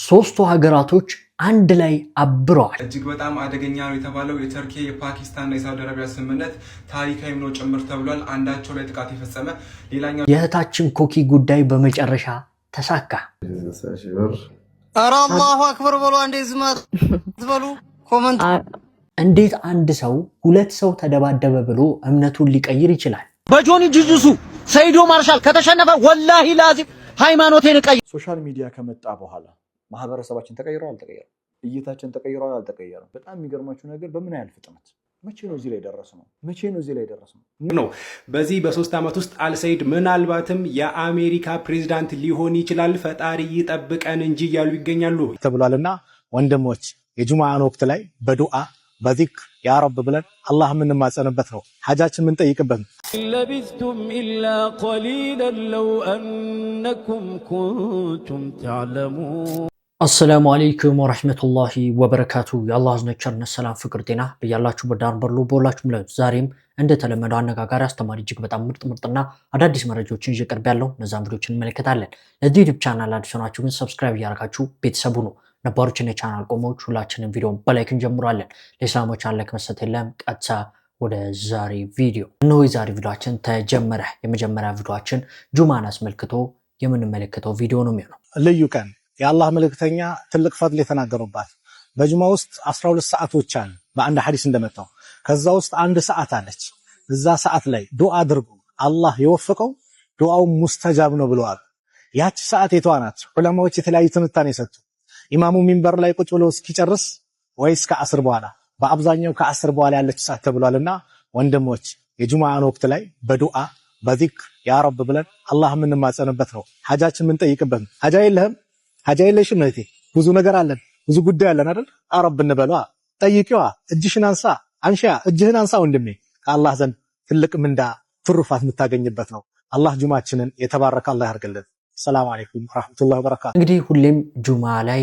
ሶስቱ ሀገራቶች አንድ ላይ አብረዋል። እጅግ በጣም አደገኛ ነው የተባለው የቱርክ የፓኪስታንና የሳውዲ አረቢያ ስምምነት ታሪካዊ ነው ጭምር ተብሏል። አንዳቸው ላይ ጥቃት የፈጸመ ሌላኛው የእህታችን ኮኪ ጉዳይ በመጨረሻ ተሳካ። ኧረ አላሁ አክበር በሉ። አንዴ ዝማት ዝበሉ ኮመንት። እንዴት አንድ ሰው ሁለት ሰው ተደባደበ ብሎ እምነቱን ሊቀይር ይችላል? በጆኒ ጂሱሱ ሰይዶ ማርሻል ከተሸነፈ ወላሂ ላዚም ሃይማኖቴን ቀይር። ሶሻል ሚዲያ ከመጣ በኋላ ማህበረሰባችን ተቀይሯል አልተቀየረም? እይታችን ተቀይሯል አልተቀየረም? በጣም የሚገርማችሁ ነገር በምን ያህል ፍጥነት መቼ ነው እዚህ ላይ ደረስነው? በዚህ በ3 ዓመት ውስጥ አልሰይድ ምናልባትም የአሜሪካ ፕሬዝዳንት ሊሆን ይችላል፣ ፈጣሪ ይጠብቀን እንጂ እያሉ ይገኛሉ ተብሏልና ወንድሞች የጁማአን ወቅት ላይ በዱዓ በዚክር ያ ረብ ብለን አላህ የምንማጸንበት ነው። ሐጃችን የምንጠይቅበት ነው። ለቢስቱም ኢላ ቀሊለን ለው አነኩም ኩንቱም ተዕለሙን። አሰላሙ አለይኩም ወረሕመቱላሂ ወበረካቱ። የአላህ እዝነት ቸርነት ሰላም ፍቅር ጤና በያላችሁበት ዳር በሉ በሁላችሁም ላይ ዛሬም እንደተለመደው አነጋጋሪ አስተማሪ እጅግ በጣም ምርጥና አዳዲስ መረጃዎችን ይዤ ቀርቤያለሁ። እነዛን ቪዲዮችን እንመለከታለን። ለዚህ ዩቲዩብ ቻናል አዲስ ሆናችሁ ግን ሰብስክራይብ እያደረጋችሁ ቤተሰቡ ነው። ነባሮችን የቻናል ቆሞች ሁላችንም ቪዲዮን በላይክ እንጀምራለን። ለእስላሞች ላይክ መስጠት የለም። ቀጥታ ወደ ዛሬ ቪዲዮ እነሆ። የዛሬ ቪዲዮአችን ተጀመረ። የመጀመሪያ ቪዲዮአችን ጁማን አስመልክቶ የምንመለከተው ቪዲዮ ነው የሚሆነው። ልዩ ቀን የአላህ መልእክተኛ ትልቅ ፈድል የተናገሩባት በጁማ ውስጥ 12 ሰዓቶች አሉ በአንድ ሐዲስ እንደመጣው። ከዛ ውስጥ አንድ ሰዓት አለች። እዛ ሰዓት ላይ ዱዓ አድርጉ፣ አላህ የወፈቀው ዱዓው ሙስተጃብ ነው ብለዋል። ያቺ ሰዓት የቷ ናት? ዑለማዎች የተለያዩ ትንታኔ ሰጡ። ኢማሙ ሚንበር ላይ ቁጭ ብሎ እስኪጨርስ ወይስ ከአስር በኋላ? በአብዛኛው ከአስር በኋላ ያለች ሰዓት ተብሏልና ወንድሞች የጁማአን ወቅት ላይ በዱዓ በዚክር ያ ረብ ብለን አላህ የምንማጸንበት ነው። ሐጃችን የምንጠይቅበት ነው። ሐጃ የለህም? ሐጃ የለሽም እህቴ? ብዙ ነገር አለን፣ ብዙ ጉዳይ አለን አይደል? አረብ እንበሏ፣ ጠይቂዋ፣ እጅሽን አንሳ፣ አንሺያ፣ እጅህን አንሳ ወንድሜ። ከአላህ ዘንድ ትልቅ ምንዳ ትሩፋት የምታገኝበት ነው። አላህ ጁማችንን የተባረከ አላህ ያርግልን። ሰላም አለይኩም ወራህመቱላሂ ወበረካቱ። እንግዲህ ሁሌም ጁማ ላይ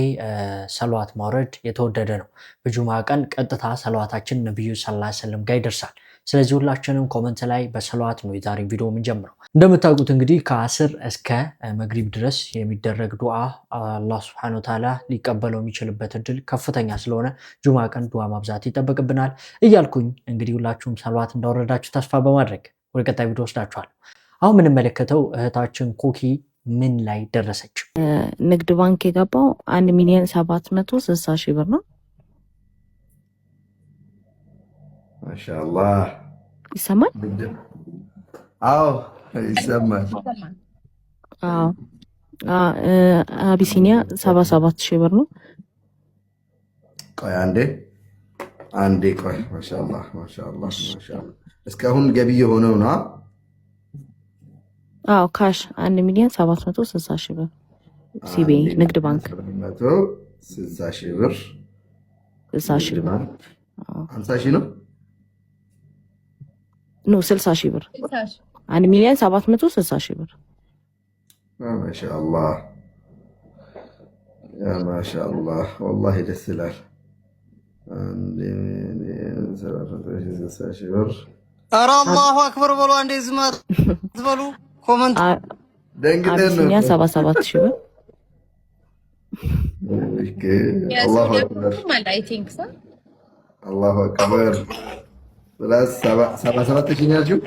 ሰለዋት ማውረድ የተወደደ ነው። በጁማ ቀን ቀጥታ ሰለዋታችን ነብዩ ሰለላሁ ዐለይሂ ወሰለም ጋር ይደርሳል። ስለዚህ ሁላችንም ኮመንት ላይ በሰለዋት ነው የዛሬ ቪዲዮ የምንጀምረው። እንደምታውቁት እንግዲህ ከአስር እስከ መግሪብ ድረስ የሚደረግ ዱዓ አላህ ሱብሓነሁ ወተዓላ ሊቀበለው የሚችልበት እድል ከፍተኛ ስለሆነ ጁማ ቀን ዱዓ ማብዛት ይጠበቅብናል እያልኩኝ እንግዲህ ሁላችሁም ሰለዋት እንዳወረዳችሁ ተስፋ በማድረግ ወደ ቀጣይ ቪዲዮ ወስዳችኋል። አሁን የምንመለከተው እህታችን ኮኪ ምን ላይ ደረሰች? ንግድ ባንክ የገባው 1,760,000 ብር ነው። ማሻአላህ ይሰማል? አዎ ይሰማል። አዎ አቢሲኒያ 77,000 ብር ነው። ቆይ አንዴ ቆይ። ማሻአላህ እስካሁን ገቢ የሆነው ነው። አዎ ካሽ 1,760,000 ብር ሲቢኢ ንግድ ባንክ 160,000 ብር 60,000 ብር 50,000 ነው ነው 60,000 ብር 1,760,000 ብር። ማሻአላህ ያ ማሻአላህ ወላሂ ደስ ይላል። 1,760,000 ብር። ኧረ አላሁ አክበር በሉ። አንዴ ዝማት ዝበሉ ኮመንት። አቢሲኒያ 77,000 ብር። አላሁ አክበር አላሁ አክበር። ፕላስ 77,000 ያልሽው?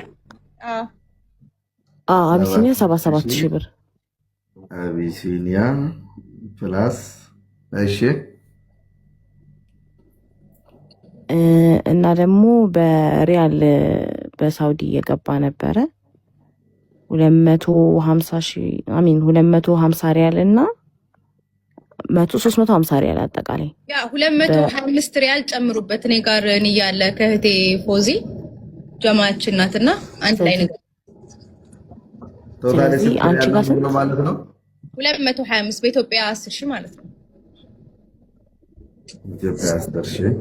አቢሲኒያ 77,000 ብር። አቢሲኒያ ፕላስ እሺ። እና ደግሞ በሪያል በሳውዲ የገባ ነበረ 250 ሪያል እና 350 ሪያል አጠቃላይ ያ 225 ሪያል ጨምሩበት። እኔ ጋር ያለ ከህቴ ፎዚ ጀማዓችን ናትና አንድ ላይ ነገር ቶታሊ አንቺ ጋር ስንት ማለት ነው? 225 በኢትዮጵያ 10,000 ማለት ነው። ኢትዮጵያ 10,000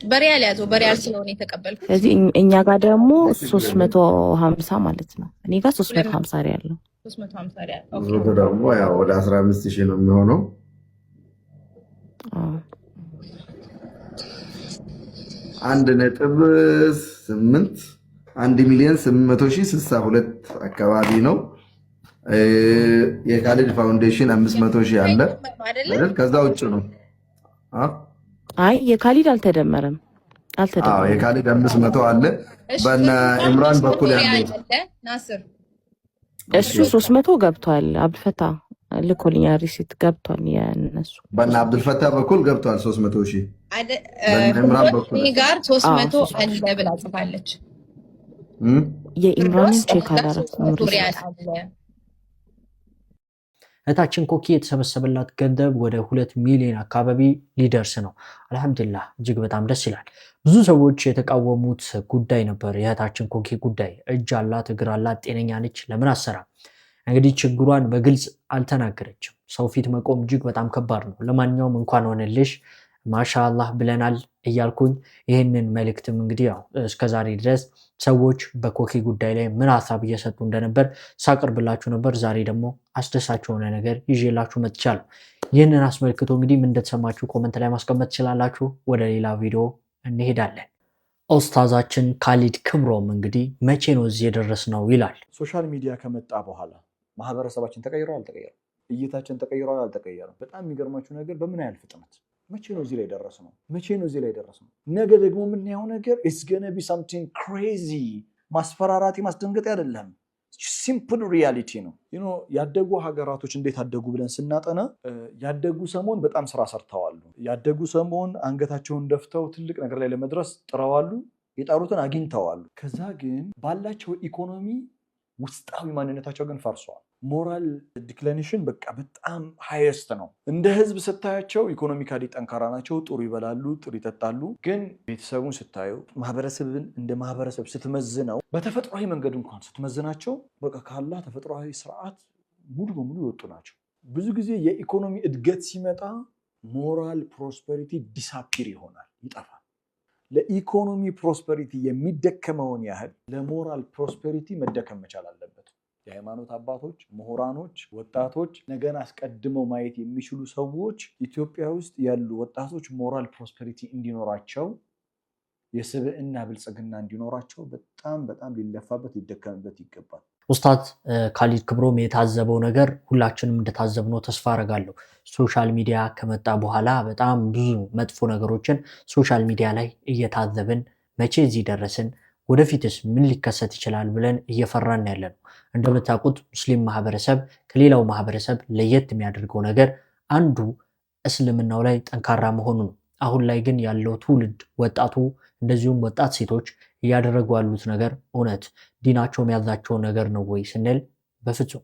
በሪያል ያዘው፣ በሪያል ስለሆነ የተቀበልኩት። ስለዚህ እኛ ጋር ደግሞ 350 ማለት ነው። እኔ ጋር 350 ሪያል ነው። 350 ሪያል ኦኬ። ደግሞ ያው ወደ 15,000 ነው የሚሆነው። አንድ ነጥብ 8 1,800,062 አካባቢ ነው። የካሊድ ፋውንዴሽን 500,000 አለ አይደል? ከዛ ውጭ ነው። አይ የካሊድ አልተደመረም። የካሊድ 500 አለ። በእነ ኢምራን በኩል ያለው ናስር እሱ 300 ገብቷል። አብዱልፈታ ልኮልኛ ሪሲት ገብቷል። የነሱ በእነ አብዱልፈታ በኩል ገብቷል 300,000 በእነ ኢምራን በኩል እኔ ጋር 300 አለ ብላ ጽፋለች። የኢምራን ቼክ አላረኩም። እህታችን ኮኪ የተሰበሰበላት ገንዘብ ወደ 2 ሚሊዮን አካባቢ ሊደርስ ነው። አልሐምዱሊላህ እጅግ በጣም ደስ ይላል። ብዙ ሰዎች የተቃወሙት ጉዳይ ነበር የእህታችን ኮኪ ጉዳይ። እጅ አላት፣ እግር አላት፣ ጤነኛ ነች፣ ለምን አሰራ? እንግዲህ ችግሯን በግልጽ አልተናገረችም። ሰው ፊት መቆም እጅግ በጣም ከባድ ነው። ለማንኛውም እንኳን ሆነልሽ ማሻአላህ ብለናል እያልኩኝ ይህንን መልእክትም እንግዲህ ያው እስከዛሬ ድረስ ሰዎች በኮኪ ጉዳይ ላይ ምን ሀሳብ እየሰጡ እንደነበር ሳቀርብላችሁ ነበር። ዛሬ ደግሞ አስደሳች የሆነ ነገር ይዤላችሁ መጥቻለሁ። ይህንን አስመልክቶ እንግዲህ ምን እንደተሰማችሁ ኮመንት ላይ ማስቀመጥ ትችላላችሁ። ወደ ሌላ ቪዲዮ እንሄዳለን። ኡስታዛችን ካሊድ ክብሮም እንግዲህ መቼ ነው እዚህ የደረስነው ይላል። ሶሻል ሚዲያ ከመጣ በኋላ ማህበረሰባችን ተቀይሯል አልተቀየረም? እይታችን ተቀይሯል አልተቀየረም? በጣም የሚገርማችሁ ነገር በምን ያህል ፍጥነት መቼ ነው እዚህ ላይ ደረስነው? መቼ ነው እዚህ ላይ ደረስነው? ነገ ደግሞ የምናየው ነገር ኢትስ ገና ቢ ሳምቲንግ ክሬዚ። ማስፈራራት ማስደንገጥ አይደለም፣ ሲምፕል ሪያሊቲ ነው። ያደጉ ሀገራቶች እንዴት አደጉ ብለን ስናጠና ያደጉ ሰሞን በጣም ስራ ሰርተዋሉ። ያደጉ ሰሞን አንገታቸውን ደፍተው ትልቅ ነገር ላይ ለመድረስ ጥረዋሉ፣ የጣሩትን አግኝተዋሉ። ከዛ ግን ባላቸው ኢኮኖሚ ውስጣዊ ማንነታቸው ግን ፈርሷል። ሞራል ዲክሊኔሽን በቃ በጣም ሃይስት ነው። እንደ ህዝብ ስታያቸው ኢኮኖሚካሊ ጠንካራ ናቸው፣ ጥሩ ይበላሉ፣ ጥሩ ይጠጣሉ። ግን ቤተሰቡን ስታዩ ማህበረሰብን እንደ ማህበረሰብ ስትመዝነው በተፈጥሯዊ መንገድ እንኳን ስትመዝናቸው በቃ ካላ ተፈጥሯዊ ስርዓት ሙሉ በሙሉ ይወጡ ናቸው። ብዙ ጊዜ የኢኮኖሚ እድገት ሲመጣ ሞራል ፕሮስፐሪቲ ዲሳፒር ይሆናል፣ ይጠፋል። ለኢኮኖሚ ፕሮስፐሪቲ የሚደከመውን ያህል ለሞራል ፕሮስፐሪቲ መደከም መቻል አለበት። የሃይማኖት አባቶች፣ ምሁራኖች፣ ወጣቶች፣ ነገን አስቀድመው ማየት የሚችሉ ሰዎች ኢትዮጵያ ውስጥ ያሉ ወጣቶች ሞራል ፕሮስፐሪቲ እንዲኖራቸው፣ የስብዕና ብልጽግና እንዲኖራቸው በጣም በጣም ሊለፋበት ሊደከምበት ይገባል። ኡስታዝ ካሊድ ክብሮም የታዘበው ነገር ሁላችንም እንደታዘብነው ተስፋ አደርጋለሁ። ሶሻል ሚዲያ ከመጣ በኋላ በጣም ብዙ መጥፎ ነገሮችን ሶሻል ሚዲያ ላይ እየታዘብን መቼ እዚህ ደረስን፣ ወደፊትስ ምን ሊከሰት ይችላል ብለን እየፈራን ያለ ነው። እንደምታውቁት ሙስሊም ማህበረሰብ ከሌላው ማህበረሰብ ለየት የሚያደርገው ነገር አንዱ እስልምናው ላይ ጠንካራ መሆኑ ነው። አሁን ላይ ግን ያለው ትውልድ ወጣቱ እንደዚሁም ወጣት ሴቶች እያደረጉ ያሉት ነገር እውነት ዲናቸው የሚያዛቸው ነገር ነው ወይ ስንል በፍጹም።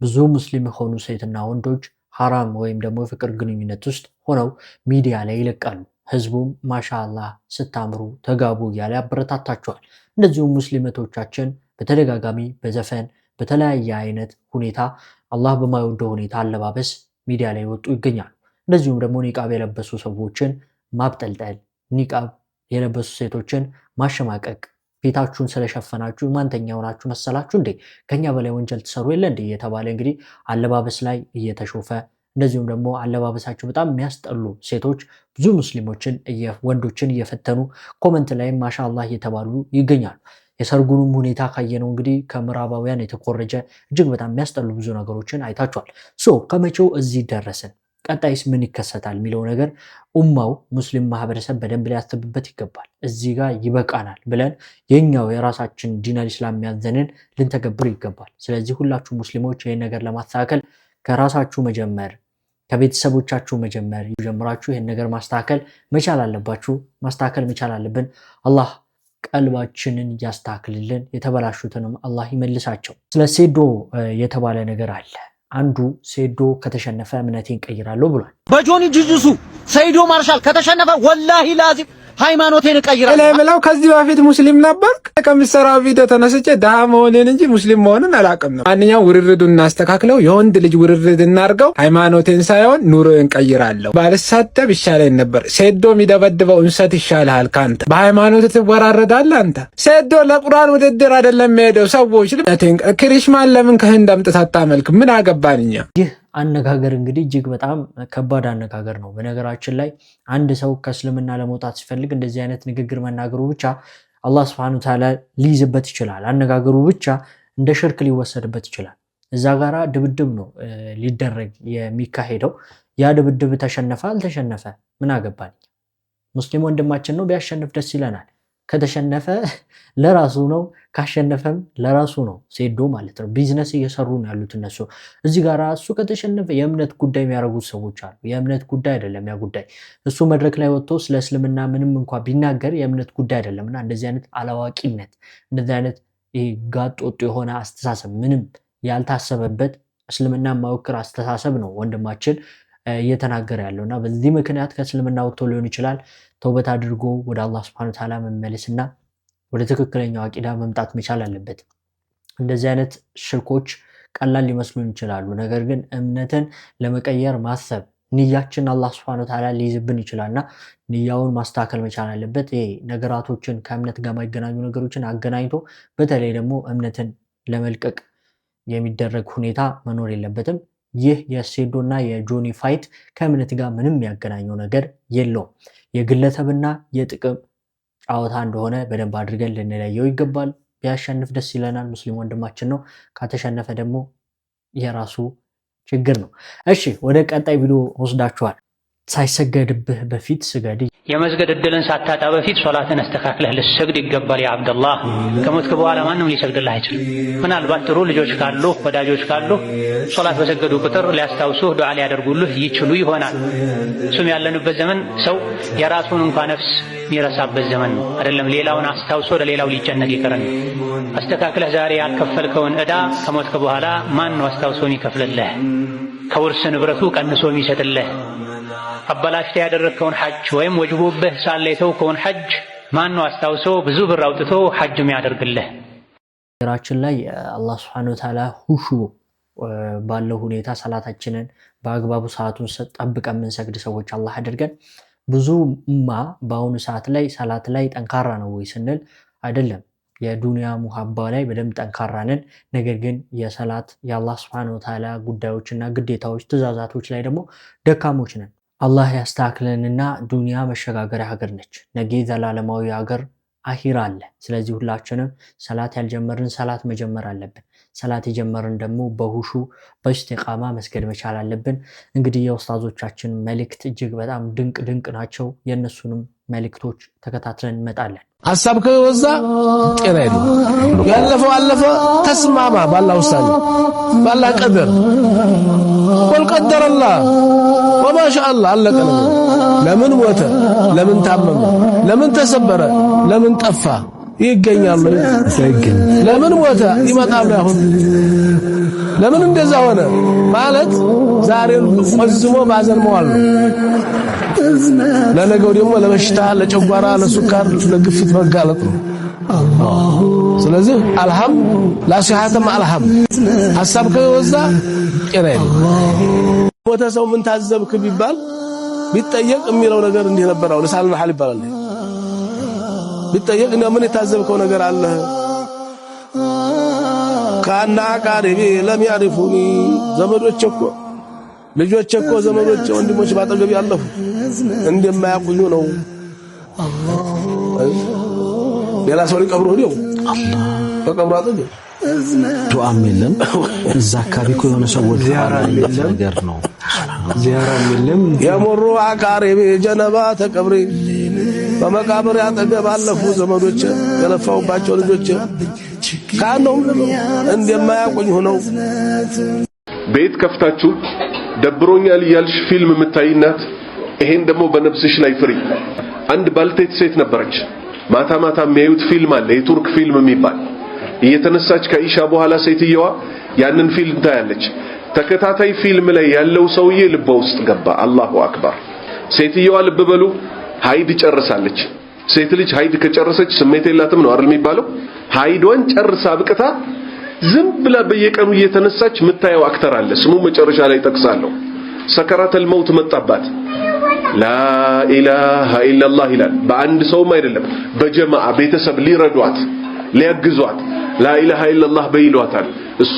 ብዙ ሙስሊም የሆኑ ሴትና ወንዶች ሐራም ወይም ደግሞ የፍቅር ግንኙነት ውስጥ ሆነው ሚዲያ ላይ ይለቃሉ። ህዝቡም ማሻአላህ ስታምሩ ተጋቡ እያለ ያበረታታቸዋል። እንደዚሁም ሙስሊመቶቻችን በተደጋጋሚ በዘፈን በተለያየ አይነት ሁኔታ አላህ በማይወደው ሁኔታ አለባበስ ሚዲያ ላይ ወጡ ይገኛሉ። እንደዚሁም ደግሞ ኒቃብ የለበሱ ሰዎችን ማብጠልጠል፣ ኒቃብ የለበሱ ሴቶችን ማሸማቀቅ፣ ፊታችሁን ስለሸፈናችሁ ማንተኛ ሆናችሁ መሰላችሁ እንዴ ከኛ በላይ ወንጀል ትሰሩ የለ እንዴ እየተባለ እንግዲህ አለባበስ ላይ እየተሾፈ እንደዚሁም ደግሞ አለባበሳቸው በጣም የሚያስጠሉ ሴቶች ብዙ ሙስሊሞችን ወንዶችን እየፈተኑ ኮመንት ላይም ማሻአላህ እየተባሉ ይገኛሉ። የሰርጉንም ሁኔታ ካየነው እንግዲህ ከምዕራባውያን የተኮረጀ እጅግ በጣም የሚያስጠሉ ብዙ ነገሮችን አይታችኋል። ከመቼው እዚህ ደረስን? ቀጣይስ ምን ይከሰታል የሚለው ነገር ኡማው ሙስሊም ማህበረሰብ በደንብ ሊያስብበት ይገባል። እዚህ ጋር ይበቃናል ብለን የኛው የራሳችን ዲነል ኢስላም የሚያዘንን ልንተገብር ይገባል። ስለዚህ ሁላችሁ ሙስሊሞች ይህን ነገር ለማስተካከል ከራሳችሁ መጀመር፣ ከቤተሰቦቻችሁ መጀመር ጀምራችሁ ይህን ነገር ማስተካከል መቻል አለባችሁ። ማስተካከል መቻል አለብን። አላህ ቀልባችንን ያስተካክልልን፣ የተበላሹትንም አላህ ይመልሳቸው። ስለ ሴዶ የተባለ ነገር አለ። አንዱ ሴዶ ከተሸነፈ እምነቴን ቀይራለሁ ብሏል። በጆኒ ጁጁሱ ሰይዶ ማርሻል ከተሸነፈ ወላሂ ላዚም ሃይማኖቴን ቀይራለሁ። ለምለው ከዚህ በፊት ሙስሊም ነበር። ከምሰራው ቪዲዮ ተነስቼ ድሃ መሆንን እንጂ ሙስሊም መሆንን አላውቅም ነው። ማንኛውም ውርርዱን እናስተካክለው፣ የወንድ ልጅ ውርርድ እናርገው። ሃይማኖቴን ሳይሆን ኑሮዬን ቀይራለሁ። ባልሳደብ ይሻለኝ ነበር። ሴዶ የሚደበድበው እንሰት ይሻልሃል ካንተ። በሃይማኖት ትወራረዳለህ አንተ። ሴዶ ለቁርአን ውድድር አይደለም የሚሄደው። ሰዎች ክሪሽማን ለምን ከህንድ አምጥተህ አታመልክም? ምን አገባንኛ? ይህ አነጋገር እንግዲህ እጅግ በጣም ከባድ አነጋገር ነው። በነገራችን ላይ አንድ ሰው ከእስልምና ለመውጣት ሲፈልግ እንደዚህ አይነት ንግግር መናገሩ ብቻ አላህ Subhanahu Wa Ta'ala ሊይዝበት ይችላል። አነጋገሩ ብቻ እንደ ሽርክ ሊወሰድበት ይችላል። እዛ ጋራ ድብድብ ነው ሊደረግ የሚካሄደው። ያ ድብድብ ተሸነፈ አልተሸነፈ ምን አገባኝ? ሙስሊም ወንድማችን ነው፣ ቢያሸንፍ ደስ ይለናል። ከተሸነፈ ለራሱ ነው፣ ካሸነፈም ለራሱ ነው። ሴዶ ማለት ነው። ቢዝነስ እየሰሩ ነው ያሉት እነሱ። እዚህ ጋር እሱ ከተሸነፈ የእምነት ጉዳይ የሚያደርጉት ሰዎች አሉ። የእምነት ጉዳይ አይደለም ያ ጉዳይ። እሱ መድረክ ላይ ወጥቶ ስለ እስልምና ምንም እንኳ ቢናገር የእምነት ጉዳይ አይደለምና እንደዚህ አይነት አላዋቂነት፣ እንደዚህ አይነት ጋጥ ወጥ የሆነ አስተሳሰብ፣ ምንም ያልታሰበበት እስልምና ማወክር አስተሳሰብ ነው ወንድማችን እየተናገረ ያለውና በዚህ ምክንያት ከእስልምና ወጥቶ ሊሆን ይችላል። ተውበት አድርጎ ወደ አላህ Subhanahu Wa Ta'ala መመለስና ወደ ትክክለኛው አቂዳ መምጣት መቻል አለበት። እንደዚህ አይነት ሽርኮች ቀላል ሊመስሉን ይችላሉ። ነገር ግን እምነትን ለመቀየር ማሰብ ንያችን አላህ Subhanahu Wa Ta'ala ሊይዝብን ይችላልና ንያውን ማስተካከል መቻል አለበት። ይሄ ነገራቶችን ከእምነት ጋር የማይገናኙ ነገሮችን አገናኝቶ በተለይ ደግሞ እምነትን ለመልቀቅ የሚደረግ ሁኔታ መኖር የለበትም። ይህ የሴዶና የጆኒ ፋይት ከእምነት ጋር ምንም ያገናኘው ነገር የለውም። የግለሰብና የጥቅም ጨዋታ እንደሆነ በደንብ አድርገን ልንለየው ይገባል። ቢያሸንፍ ደስ ይለናል። ሙስሊም ወንድማችን ነው። ከተሸነፈ ደግሞ የራሱ ችግር ነው። እሺ ወደ ቀጣይ ቪዲዮ ወስዳችኋል። ሳይሰገድብህ በፊት ስገድ። የመስገድ እድልን ሳታጣ በፊት ሶላትን አስተካክለህ ልትሰግድ ይገባል። ያ አብደላህ ከሞትክ በኋላ ማንም ሊሰግድልህ አይችልም። ምናልባት ጥሩ ልጆች ካሉ ወዳጆች ካሉ ሶላት በሰገዱ ቁጥር ሊያስታውሱህ ዱዓ ሊያደርጉልህ ይችሉ ይሆናል። እሱም ያለንበት ዘመን ሰው የራሱን እንኳን ነፍስ የሚረሳበት ዘመን ነው። አይደለም ሌላውን አስታውሶ ለሌላው ሊጨነቅ ይቀርና አስተካክለህ ዛሬ ያልከፈልከውን ዕዳ ከሞትክ በኋላ ማን ነው አስታውሶ የሚከፍልልህ? ከውርስ ንብረቱ ቀንሶ የሚሰጥልህ? አበላሽተህ ያደረግከውን ሐጅ ወይም ወጅቦብህ ሳለ የተውከውን ሐጅ ማን ነው አስታውሶ ብዙ ብር አውጥቶ ሐጅ የሚያደርግልህ? ራችን ላይ አላህ Subhanahu Wa Ta'ala ሁሹ ባለው ሁኔታ ሰላታችንን በአግባቡ ሰዓቱን ጠብቀን የምንሰግድ ሰዎች አላህ አድርገን። ብዙ በአሁኑ ሰዓት ላይ ሰላት ላይ ጠንካራ ነው ወይ ስንል አይደለም። የዱንያ ሙሐባ ላይ በደንብ ጠንካራ ነን። ነገር ግን የሰላት የአላህ Subhanahu Wa Ta'ala ጉዳዮችና ግዴታዎች ትእዛዛቶች ላይ ደግሞ ደካሞች ነን። አላህ ያስተካክለንና ዱንያ መሸጋገሪያ ሀገር ነች። ነገ ዘላለማዊ ሀገር አኺራ አለ። ስለዚህ ሁላችንም ሰላት ያልጀመርን ሰላት መጀመር አለብን። ሰላት የጀመርን ደግሞ በሁሹ በኢስቲቃማ መስገድ መቻል አለብን። እንግዲህ የኡስታዞቻችን መልእክት እጅግ በጣም ድንቅ ናቸው። የእነሱንም መልእክቶች ተከታትለን እንመጣለን። ሐሳብ ከወዛ ጤና የለም። ያለፈው አለፈ። ተስማማ ባላህ ውሳኔ ባላህ ቀደር ወል ቀደረላህ ወማ ሻአላህ አለቀ ነው። ለምን ሞተ? ለምን ታመመ? ለምን ተሰበረ? ለምን ጠፋ? ይገኛል አይገኝ? ለምን ሞተ? ይመጣል አሁን። ለምን እንደዛ ሆነ ማለት ዛሬን ቆዝሞ ባዘን መዋል ነው። ለነገው ደግሞ ለበሽታ፣ ለጨጓራ፣ ለሱካር፣ ለግፊት መጋለጥ ነው። ስለዚህ አልሐም ላሲሐተም አልሐም ሐሳብ ከወዛ ጤና የለም። ሞተ ሰው ምን ታዘብክ ቢባል ቢጠየቅ የሚለው ነገር እንዲህ ነበረው። ለሳልና ሐል ይባላል። ቢጠየቅ ነው ምን የታዘብከው ነገር አለ? ካና ቃሪቢ ለም ያሪፉኒ ዘመዶቼ እኮ ልጆቼ እኮ ዘመዶቼ ወንድሞች ባጠገብ ያለፉ እንደማያውቁኝ ነው። ሌላ ሰው ሊቀብሩ ነው በቀብሩ አጠገብ ዱዓም የለም። እዛ አካባቢ እኮ የሆነ ሰዎች ዚያራ ነገር ነው። ዚያራ የለም። የሞሩ አቃሪቢ ጀነባ ተቀብሪ በመቃብር ያጠገብ አለፉ ዘመዶቼ የለፋውባቸው ልጆቼ ካነው እንደማያውቁኝ ሆነው። ቤት ከፍታችሁ ደብሮኛል እያልሽ ፊልም የምታይናት ይሄን ደግሞ በነፍስሽ ላይ ፍሪ። አንድ ባልቴት ሴት ነበረች። ማታ ማታ የሚያዩት ፊልም አለ፣ የቱርክ ፊልም የሚባል። እየተነሳች ከኢሻ በኋላ ሴትየዋ ያንን ፊልም ታያለች። ተከታታይ ፊልም ላይ ያለው ሰውዬ ልቧ ውስጥ ገባ። አላሁ አክበር። ሴትየዋ ልብ በሉ ሀይድ ጨርሳለች። ሴት ልጅ ሀይድ ከጨረሰች ስሜት የላትም ነው አይደል የሚባለው? ሀይዷን ጨርሳ ብቅታ ዝም ብላ በየቀኑ እየተነሳች የምታየው አክተር አለ። ስሙ መጨረሻ ላይ ጠቅሳለሁ። ሰከራተል መውት መጣባት። ላኢላሃ ኢላላህ ይላል። በአንድ ሰውም አይደለም፣ በጀማዓ ቤተሰብ ሊረዷት ሊያግዟት ላኢላሃ ኢላላህ በይሏታል። እሷ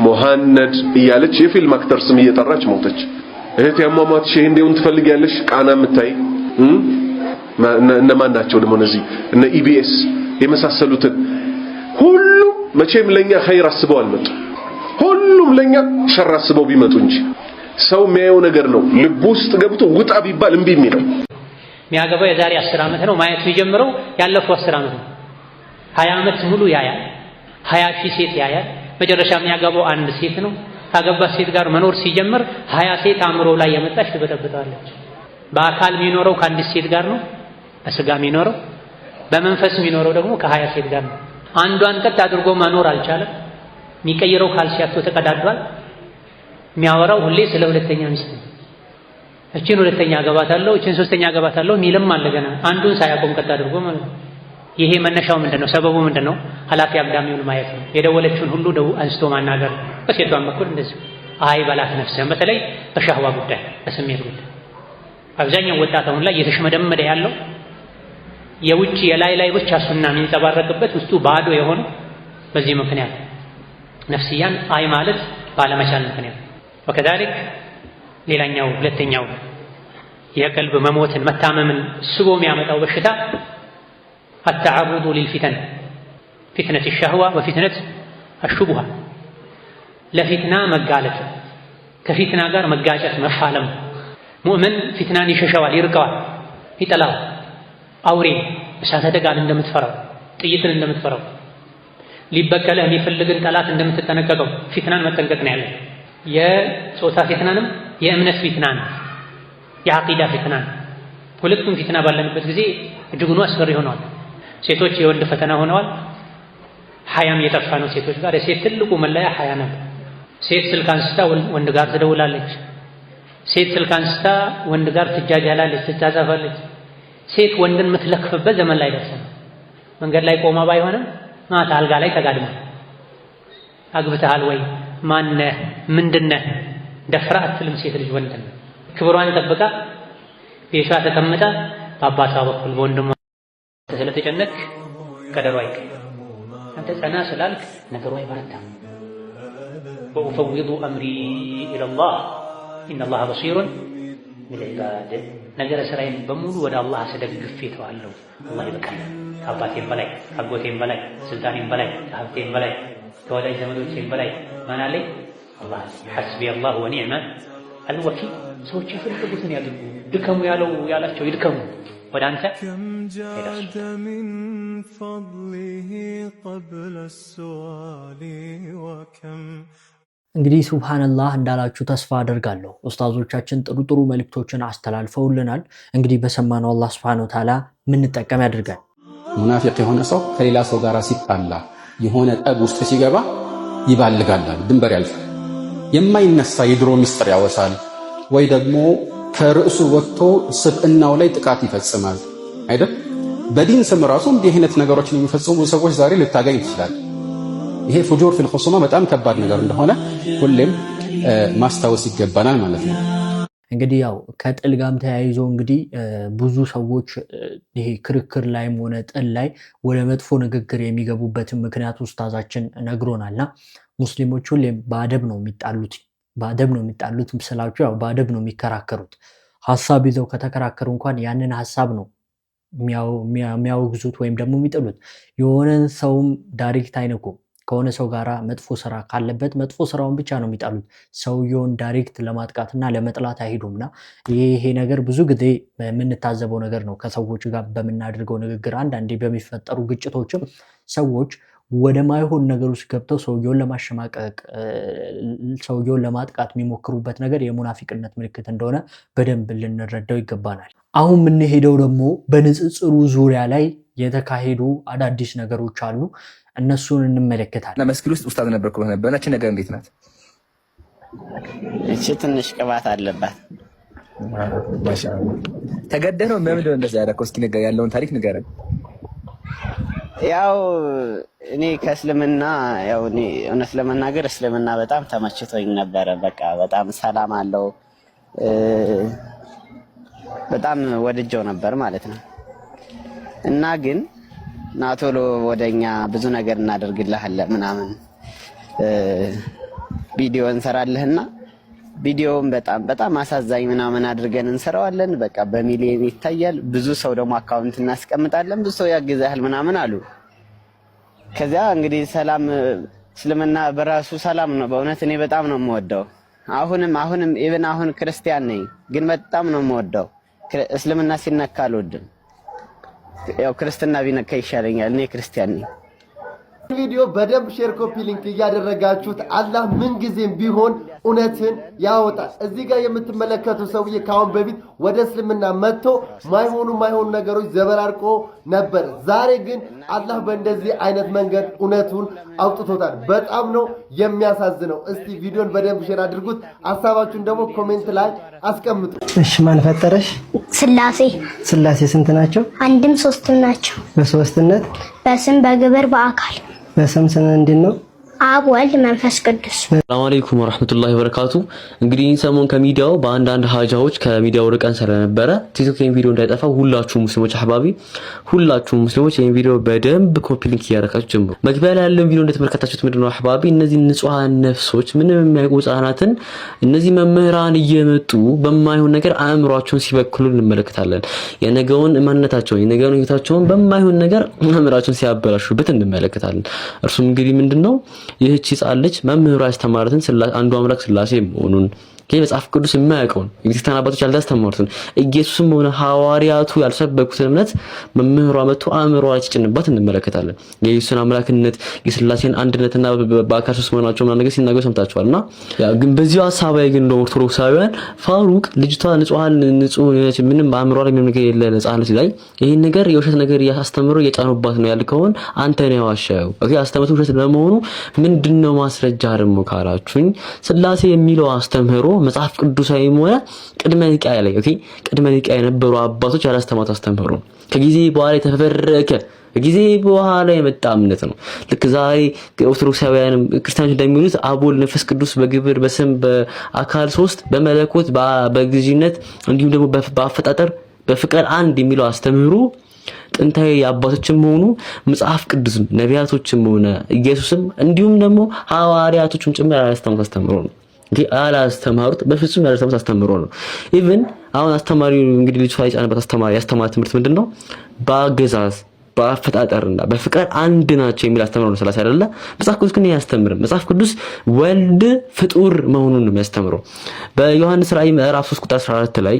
ሙሐነድ እያለች የፊልም አክተር ስም እየጠራች ሞተች። እህት ያሟሟትሽ ይሄ እንደውን ትፈልጊያለሽ? ቃና የምታይ እነማን ናቸው ደግሞ እነዚህ እነ ኢቢኤስ የመሳሰሉትን ሁሉም መቼም ለኛ ኸይር አስበው አልመጡ። ሁሉም ለኛ ሸር አስበው ቢመጡ እንጂ ሰው የሚያየው ነገር ነው ልብ ውስጥ ገብቶ ውጣ ቢባል እምቢ የሚለው። የሚያገባው የዛሬ 10 ዓመት ነው ማየት የሚጀምረው ያለፈው 10 ዓመት ነው። 20 ዓመት ሙሉ ያያል። 20 ሺህ ሴት ያያል። መጨረሻ የሚያገባው አንድ ሴት ነው። ካገባት ሴት ጋር መኖር ሲጀምር 20 ሴት አእምሮ ላይ የመጣች ትበጠብጣለች። በአካል የሚኖረው ከአንዲት ሴት ጋር ነው በስጋ የሚኖረው፣ በመንፈስ የሚኖረው ደግሞ ከ20 ሴት ጋር ነው። አንዷን ቀጥ አድርጎ መኖር አልቻለም። የሚቀይረው ካልሲያቶ ተቀዳዷል። የሚያወራው ሁሌ ስለ ሁለተኛ ሚስት ነው። እቺን ሁለተኛ አገባታለሁ፣ እቺን ሶስተኛ አገባታለሁ ሚልም አለ ገና አንዱን ሳያቆም ቀጥ አድርጎ ማለት ነው። ይሄ መነሻው ምንድነው? ሰበቡ ምንድነው? ኃላፊ አግዳሚውን ማየት ነው። የደወለችውን ሁሉ አንስቶ ማናገር። በሴቷን በኩል እንደዚህ አይ በላት ነፍስህን፣ በተለይ በሻህዋ ጉዳይ በስሜት ጉዳይ አብዛኛው ወጣት አሁን ላይ እየተሽመደመደ ያለው የውጭ የላይ ላይ ብቻ ሱና የሚንጸባረቅበት ውስጡ ባዶ የሆነ በዚህ ምክንያት ነፍስያን አይ ማለት ባለመቻል ምክንያት። ወከዛሊክ ሌላኛው ሁለተኛው የቀልብ መሞትን መታመምን ስቦ የሚያመጣው በሽታ التعرض للفتن فتنة الشهوة وفتنة الشبهة لفتنة مقالة كفتنة قار مقاجة مفعلم مؤمن فتنان يششوال يرقوال يتلاو أورين بساتة قال اندم تفرو تيتن اندم تفرو ليبكى له يفلقن تلات اندم تتنققو فتنان ما تنققنا عليه يا صوتا فتنانم يا امنت فتنان يا عقيدة فتنان ሁለቱም ፊትና ባለንበት ጊዜ እጅጉን አስፈሪ ሆነዋል። ሴቶች የወንድ ፈተና ሆነዋል። ሐያም የጠፋ ነው ሴቶች ጋር። የሴት ትልቁ መለያ ሐያ ነበር። ሴት ስልክ አንስታ ወንድ ጋር ትደውላለች። ሴት ስልክ አንስታ ወንድ ጋር ትጃጃላለች፣ ትጻጻፋለች። ሴት ወንድን የምትለክፍበት ዘመን ላይ ደርሰናል። መንገድ ላይ ቆማ ባይሆንም ማታ አልጋ ላይ ተጋድማ አግብተሃል ወይ ማነህ ምንድነህ ደፍራ አትልም ሴት ልጅ ወንድን ክብሯን ጠብቃ ቤቷ ተቀምጣ በአባቷ በኩል በወንድሟ ስለተጨነቅ ቀደሩ አይቀር አንተ ጸና ስላልክ ነገሩ አይበረታም። ወኡፈውዱ አምሪ ኢለላህ ኢነላህ በሲሩን ቢልዒባድ ነገረ ስራዬን በሙሉ ወደ አላህ አስደግፌ ተዋለሁ። አላህ ይበቃል። ከአባቴም በላይ ከአጎቴም በላይ ስልጣኔም በላይ ከሀብቴም በላይ ከወዳጅ ዘመዶቼም በላይ ማን አለኝ? አላህ። ሐስቢ አላህ ወኒዕመ አልወኪል። ሰዎች የፈለጉትን ያድርጉ፣ ድከሙ ያላቸው ይድከሙ፣ ወደ አንተ ይደርሱ። እንግዲህ ሱብሃንአላህ እንዳላችሁ ተስፋ አደርጋለሁ። ኡስታዞቻችን ጥሩ ጥሩ መልእክቶችን አስተላልፈውልናል። እንግዲህ በሰማነው አላህ ሱብሃነሁ ወተዓላ ምንጠቀም ያድርጋል። ሙናፊቅ የሆነ ሰው ከሌላ ሰው ጋር ሲጣላ የሆነ ጠብ ውስጥ ሲገባ ይባልጋል፣ ድንበር ያልፋል፣ የማይነሳ የድሮ ሚስጥር ያወሳል፣ ወይ ደግሞ ከርዕሱ ወጥቶ ስብዕናው ላይ ጥቃት ይፈጽማል አይደል? በዲን ስም ራሱ እንዲህ አይነት ነገሮችን የሚፈጽሙ ሰዎች ዛሬ ልታገኝ ይችላል። ይሄ ፉጁር ፊል ኹሱማ በጣም ከባድ ነገር እንደሆነ ሁሌም ማስታወስ ይገባናል ማለት ነው። እንግዲህ ያው ከጥል ጋርም ተያይዞ እንግዲህ ብዙ ሰዎች ይሄ ክርክር ላይም ሆነ ጥል ላይ ወደ መጥፎ ንግግር የሚገቡበትን ምክንያት ኡስታዛችን ነግሮናልና ሙስሊሞች ሁሌም በአደብ ነው የሚጣሉት ስላችሁ ያው በአደብ ነው የሚከራከሩት። ሀሳብ ይዘው ከተከራከሩ እንኳን ያንን ሀሳብ ነው የሚያወግዙት ወይም ደግሞ የሚጥሉት። የሆነን ሰውም ዳይሬክት አይነኩም። ከሆነ ሰው ጋር መጥፎ ስራ ካለበት መጥፎ ስራውን ብቻ ነው የሚጣሉት። ሰውየውን ዳይሬክት ለማጥቃትና ለመጥላት አይሄዱምና ይሄ ነገር ብዙ ጊዜ የምንታዘበው ነገር ነው። ከሰዎች ጋር በምናደርገው ንግግር አንዳንዴ በሚፈጠሩ ግጭቶችም ሰዎች ወደ ማይሆን ነገር ውስጥ ገብተው ሰውየውን ለማሸማቀቅ ሰውየውን ለማጥቃት የሚሞክሩበት ነገር የሙናፊቅነት ምልክት እንደሆነ በደንብ ልንረዳው ይገባናል። አሁን የምንሄደው ደግሞ በንጽጽሩ ዙሪያ ላይ የተካሄዱ አዳዲስ ነገሮች አሉ። እነሱን እንመለከታለን። መስጊድ ውስጥ ኡስታዝ ነበርኩ በነበረች ነገር እንዴት ናት? እቺ ትንሽ ቅባት አለባት። ማሻአላህ ተገደህ ነው? ምንድን ነው እንደዛ ያደረከው? እስኪ ነገር ያለውን ታሪክ ንገረን። ያው እኔ ከእስልምና ያው እኔ እውነት ለመናገር እስልምና በጣም ተመችቶኝ ነበረ። በቃ በጣም ሰላም አለው፣ በጣም ወድጀው ነበር ማለት ነው። እና ግን ናቶሎ ወደኛ ብዙ ነገር እናደርግልሃለን ምናምን ቪዲዮ እንሰራለህና ቪዲዮውን በጣም አሳዛኝ ምናምን አድርገን እንሰራዋለን። በቃ በሚሊዮን ይታያል። ብዙ ሰው ደግሞ አካውንት እናስቀምጣለን፣ ብዙ ሰው ያግዛል ምናምን አሉ። ከዚያ እንግዲህ ሰላም እስልምና በራሱ ሰላም ነው። በእውነት እኔ በጣም ነው የምወደው። አሁንም ኢቭን አሁን ክርስቲያን ነኝ፣ ግን በጣም ነው የምወደው። እስልምና ሲነካ አልወድም። ያው ክርስትና ቢነካ ይሻለኛል። እኔ ክርስቲያን ነኝ። ቪዲዮ በደንብ ሼር ኮፒ ሊንክ እያደረጋችሁት አላህ ምን ጊዜም ቢሆን እውነትን ያወጣል። እዚህ ጋር የምትመለከቱ ሰውዬ ካሁን በፊት ወደ እስልምና መጥቶ ማይሆኑ ነገሮች ዘበራርቆ ነበር። ዛሬ ግን አላህ በእንደዚህ አይነት መንገድ እውነቱን አውጥቶታል። በጣም ነው የሚያሳዝነው። እስቲ ቪዲዮን በደንብ ሼር አድርጉት። ሐሳባችሁን ደግሞ ኮሜንት ላይ አስቀምጡ። እሺ ማን ፈጠረሽ? ስላሴ። ስላሴ ስንት ናቸው? አንድም ሶስትም ናቸው። በሶስትነት በስም በግብር በአካል በስም እንዴት ነው? አብ ወልድ መንፈስ ቅዱስ። ሰላም አለይኩም ወራህመቱላሂ ወበረካቱ። እንግዲህ ሰሞን ከሚዲያው በአንዳንድ ሀጃዎች ከሚዲያው ርቀን ስለነበረ ቲክቶክ ይሄን ቪዲዮ እንዳይጠፋ ሁላችሁም ሙስሊሞች አህባቢ ሁላችሁም ሙስሊሞች ይሄን ቪዲዮ በደንብ ኮፒ ሊንክ እያደረጋችሁ ጀምሩ። መግቢያ ላይ ያለውን ቪዲዮ እንደተመለከታችሁት ምንድነው አህባቢ እነዚህ ንጹሃን ነፍሶች ምንም የማያውቁ ህፃናትን እነዚህ መምህራን እየመጡ በማይሆን ነገር አእምሯቸውን ሲበክሉ እንመለከታለን። የነገውን ማንነታቸውን የነገውን ህይወታቸውን በማይሆን ነገር አእምሯቸውን ሲያበላሹበት እንመለከታለን። እርሱም እንግዲህ ምንድነው ይህች ህፃን ልጅ መምህሩ ያስተማሩትን አንዱ አምላክ ስላሴ መሆኑን መጽሐፍ ቅዱስ የማያውቀውን የክርስቲያን አባቶች ያልተስተማሩትን ኢየሱስም ሆነ ሐዋርያቱ ያልሰበኩትን እምነት መምህሯ መጥቶ አእምሯ ሲጭንባት እንመለከታለን። የኢየሱስን አምላክነት የስላሴን አንድነትና በአካል ሶስት መሆናቸው ምናምን ነገር ሲናገሩ ሰምታችኋልና ግን በዚሁ ሐሳብ ላይ ግን ኦርቶዶክሳውያን ፋሩቅ ልጅቷ ንጹህ ምንም አእምሯ ላይ ምንም ነገር የለ ህፃን ልጅ ላይ ይሄን ነገር የውሸት ነገር ያስተምሩ የጫኑባት ነው ያልከውን አንተ ነው ያዋሻው። ኦኬ አስተምሩ ውሸት ለመሆኑ ምንድነው ማስረጃ ደግሞ ካላችሁኝ ስላሴ የሚለው አስተምህሮ መጽሐፍ ቅዱሳዊ ሆነ ቅድመ ኒቃያ ላይ ቅድመ ኒቃያ የነበሩ አባቶች ያላስተማሩት አስተምህሮ ከጊዜ በኋላ የተፈበረከ ጊዜ በኋላ የመጣ እምነት ነው። ልክ ዛሬ ኦርቶዶክሳውያን ክርስቲያኖች እንደሚሉት አብ ወልድ መንፈስ ቅዱስ በግብር በስም በአካል ሶስት በመለኮት በግዥነት እንዲሁም ደግሞ በአፈጣጠር በፍቅር አንድ የሚለው አስተምህሮ ጥንታዊ አባቶችም ሆኑ መጽሐፍ ቅዱስም ነቢያቶችም ሆነ ኢየሱስም እንዲሁም ደግሞ ሐዋርያቶችም ጭምር ያላስተማሩት አስተምህሮ ነው። አላስተማሩት በፍጹም ያላስተማሩት አስተምህሮ ነው። ኢቭን አሁን አስተማሪው እንግዲህ ልጅ ሳይጫንበት ያስተማረ ትምህርት ምንድነው? በአገዛዝ በአፈጣጠርና በፍቅር አንድ ናቸው የሚል አስተምህሮ ነው ስላሴ አይደለ። መጽሐፍ ቅዱስ ግን ያስተምርም። መጽሐፍ ቅዱስ ወልድ ፍጡር መሆኑን ነው የሚያስተምረው። በዮሐንስ ራእይ ምዕራፍ 3 ቁጥር 14 ላይ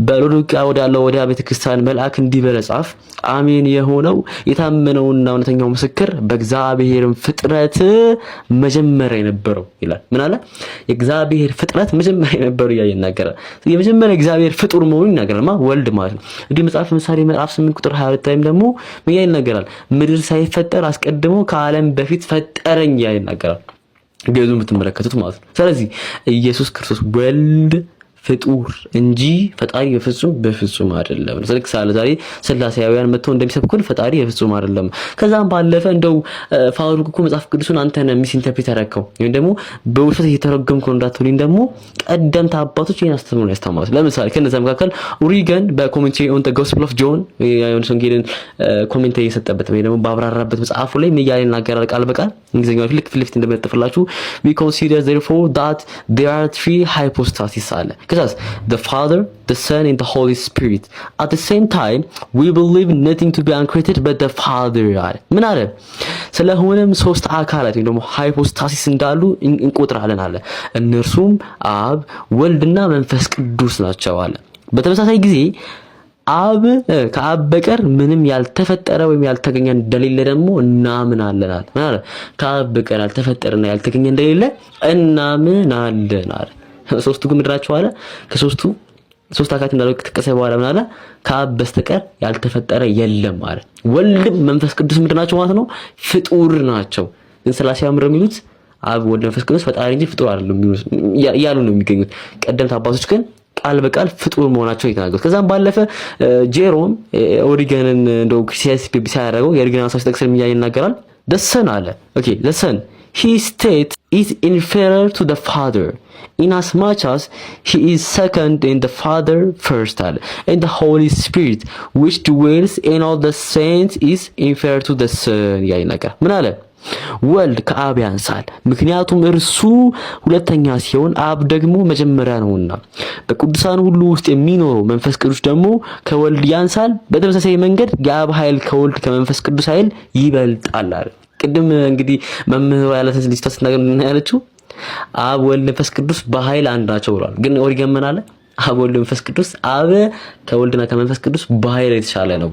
በሎዶቅያ ወዳለው ወደ ቤተክርስቲያን መልአክ እንዲህ ብለህ ጻፍ፣ አሜን የሆነው የታመነውና እውነተኛው ምስክር በእግዚአብሔርም ፍጥረት መጀመሪያ የነበረው ይላል። ምን አለ? የእግዚአብሔር ፍጥረት መጀመሪያ የነበረው ይናገራል። የመጀመሪያ እግዚአብሔር ፍጡር መሆኑን ይናገራል። ወልድ ማለት ነው። እንዲህ መጽሐፍ ምሳሌ ምዕራፍ 8 ቁጥር 22 ላይም ደግሞ ምን ይናገራል? ምድር ሳይፈጠር አስቀድሞ ከዓለም በፊት ፈጠረኝ ይናገራል። ገዙ የምትመለከቱት ማለት ነው። ስለዚህ ኢየሱስ ክርስቶስ ወልድ ፍጡር እንጂ ፈጣሪ በፍጹም አይደለም። ስለዚህ ዛሬ ስላሴያውያን መጥተው እንደሚሰብኩን ፈጣሪ በፍጹም አይደለም። ከዛም ባለፈ እንደው ፋሩቅ እኮ መጽሐፍ ቅዱስን አንተ ነህ ሚስ ኢንተርፕሬት ያደረከው ወይም ደግሞ በውሸት እየተረጎምከው እንዳትሉኝ ደግሞ ቀደምት አባቶች ይሄን አስተምሮ ነው ያስተማሩት። ለምሳሌ ከነዛ መካከል ኦሪገን በኮሜንታሪ ኦን ዘ ጎስፔል ኦፍ ጆን የዮሐንስ ወንጌልን ኮሜንታሪ የሰጠበት ወይ ደግሞ ባብራራበት መጽሐፉ ላይ ምን ያለ ይናገራል ቃል በቃል እንግሊዝኛው ፊት ለፊት እንደምትጠፍላችሁ we consider therefore that there are three hypostases አለ because the Father, the Son, and the Holy Spirit. At the same time, we believe nothing to be uncreated but the Father. ምን አለ? ስለሆነም ሶስት አካላት ወይ ደግሞ ሃይፖስታሲስ እንዳሉ እንቆጥራለን አለ። እነርሱም አብ፣ ወልድና መንፈስ ቅዱስ ናቸው አለ። በተመሳሳይ ጊዜ አብ ከአብ በቀር ምንም ያልተፈጠረ ወይም ያልተገኘ እንደሌለ ደግሞ እናምናለን አለ። ምን አለ? ከአብ በቀር ያልተፈጠረና ያልተገኘ እንደሌለ እናምናለን አለ። ሶስቱ ግን ምድራቸው አለ ከሶስቱ ሶስት አካላት እንዳለው ከተቀሰ በኋላ ምን አለ? ከአብ በስተቀር ያልተፈጠረ የለም አለ። ወልድም መንፈስ ቅዱስ ምድራቸው ማለት ነው ፍጡር ናቸው። ግን ስላሴ አምረው የሚሉት አብ ወልድ መንፈስ ቅዱስ ፈጣሪ እንጂ ፍጡር አይደሉም ያሉ ነው የሚገኙት። ቀደምት አባቶች ግን ቃል በቃል ፍጡር መሆናቸው የተናገሩት። ከዛም ባለፈ ጄሮም ኦሪገንን እንደው ክርስቲያንስ ቢቢሲ ያደረገው የኦሪገን አሳሽ ተክሰል ይናገራል። ደሰን አለ ኦኬ ደሰን he state is inferior to the Father in as much as he is second in the Father first and the Holy Spirit which dwells in all the saints is inferior to the Son ይናገራል። ምን አለ? ወልድ ከአብ ያንሳል ምክንያቱም እርሱ ሁለተኛ ሲሆን አብ ደግሞ መጀመሪያ ነውና። በቅዱሳን ሁሉ ውስጥ የሚኖረው መንፈስ ቅዱስ ደግሞ ከወልድ ያንሳል። በተመሳሳይ መንገድ የአብ ኃይል ከወልድ ከመንፈስ ቅዱስ ኃይል ይበልጣል አለ። ቅድም እንግዲህ መምህሩ ያለትን ልጅ ተስናገር ያለችው አብ ወልድ መንፈስ ቅዱስ በኃይል አንድ ናቸው ብሏል። ግን ኦሪገን ምን አለ? አብ ወልድ መንፈስ ቅዱስ አብ ከወልድና ከመንፈስ ቅዱስ በኃይል የተሻለ ነው።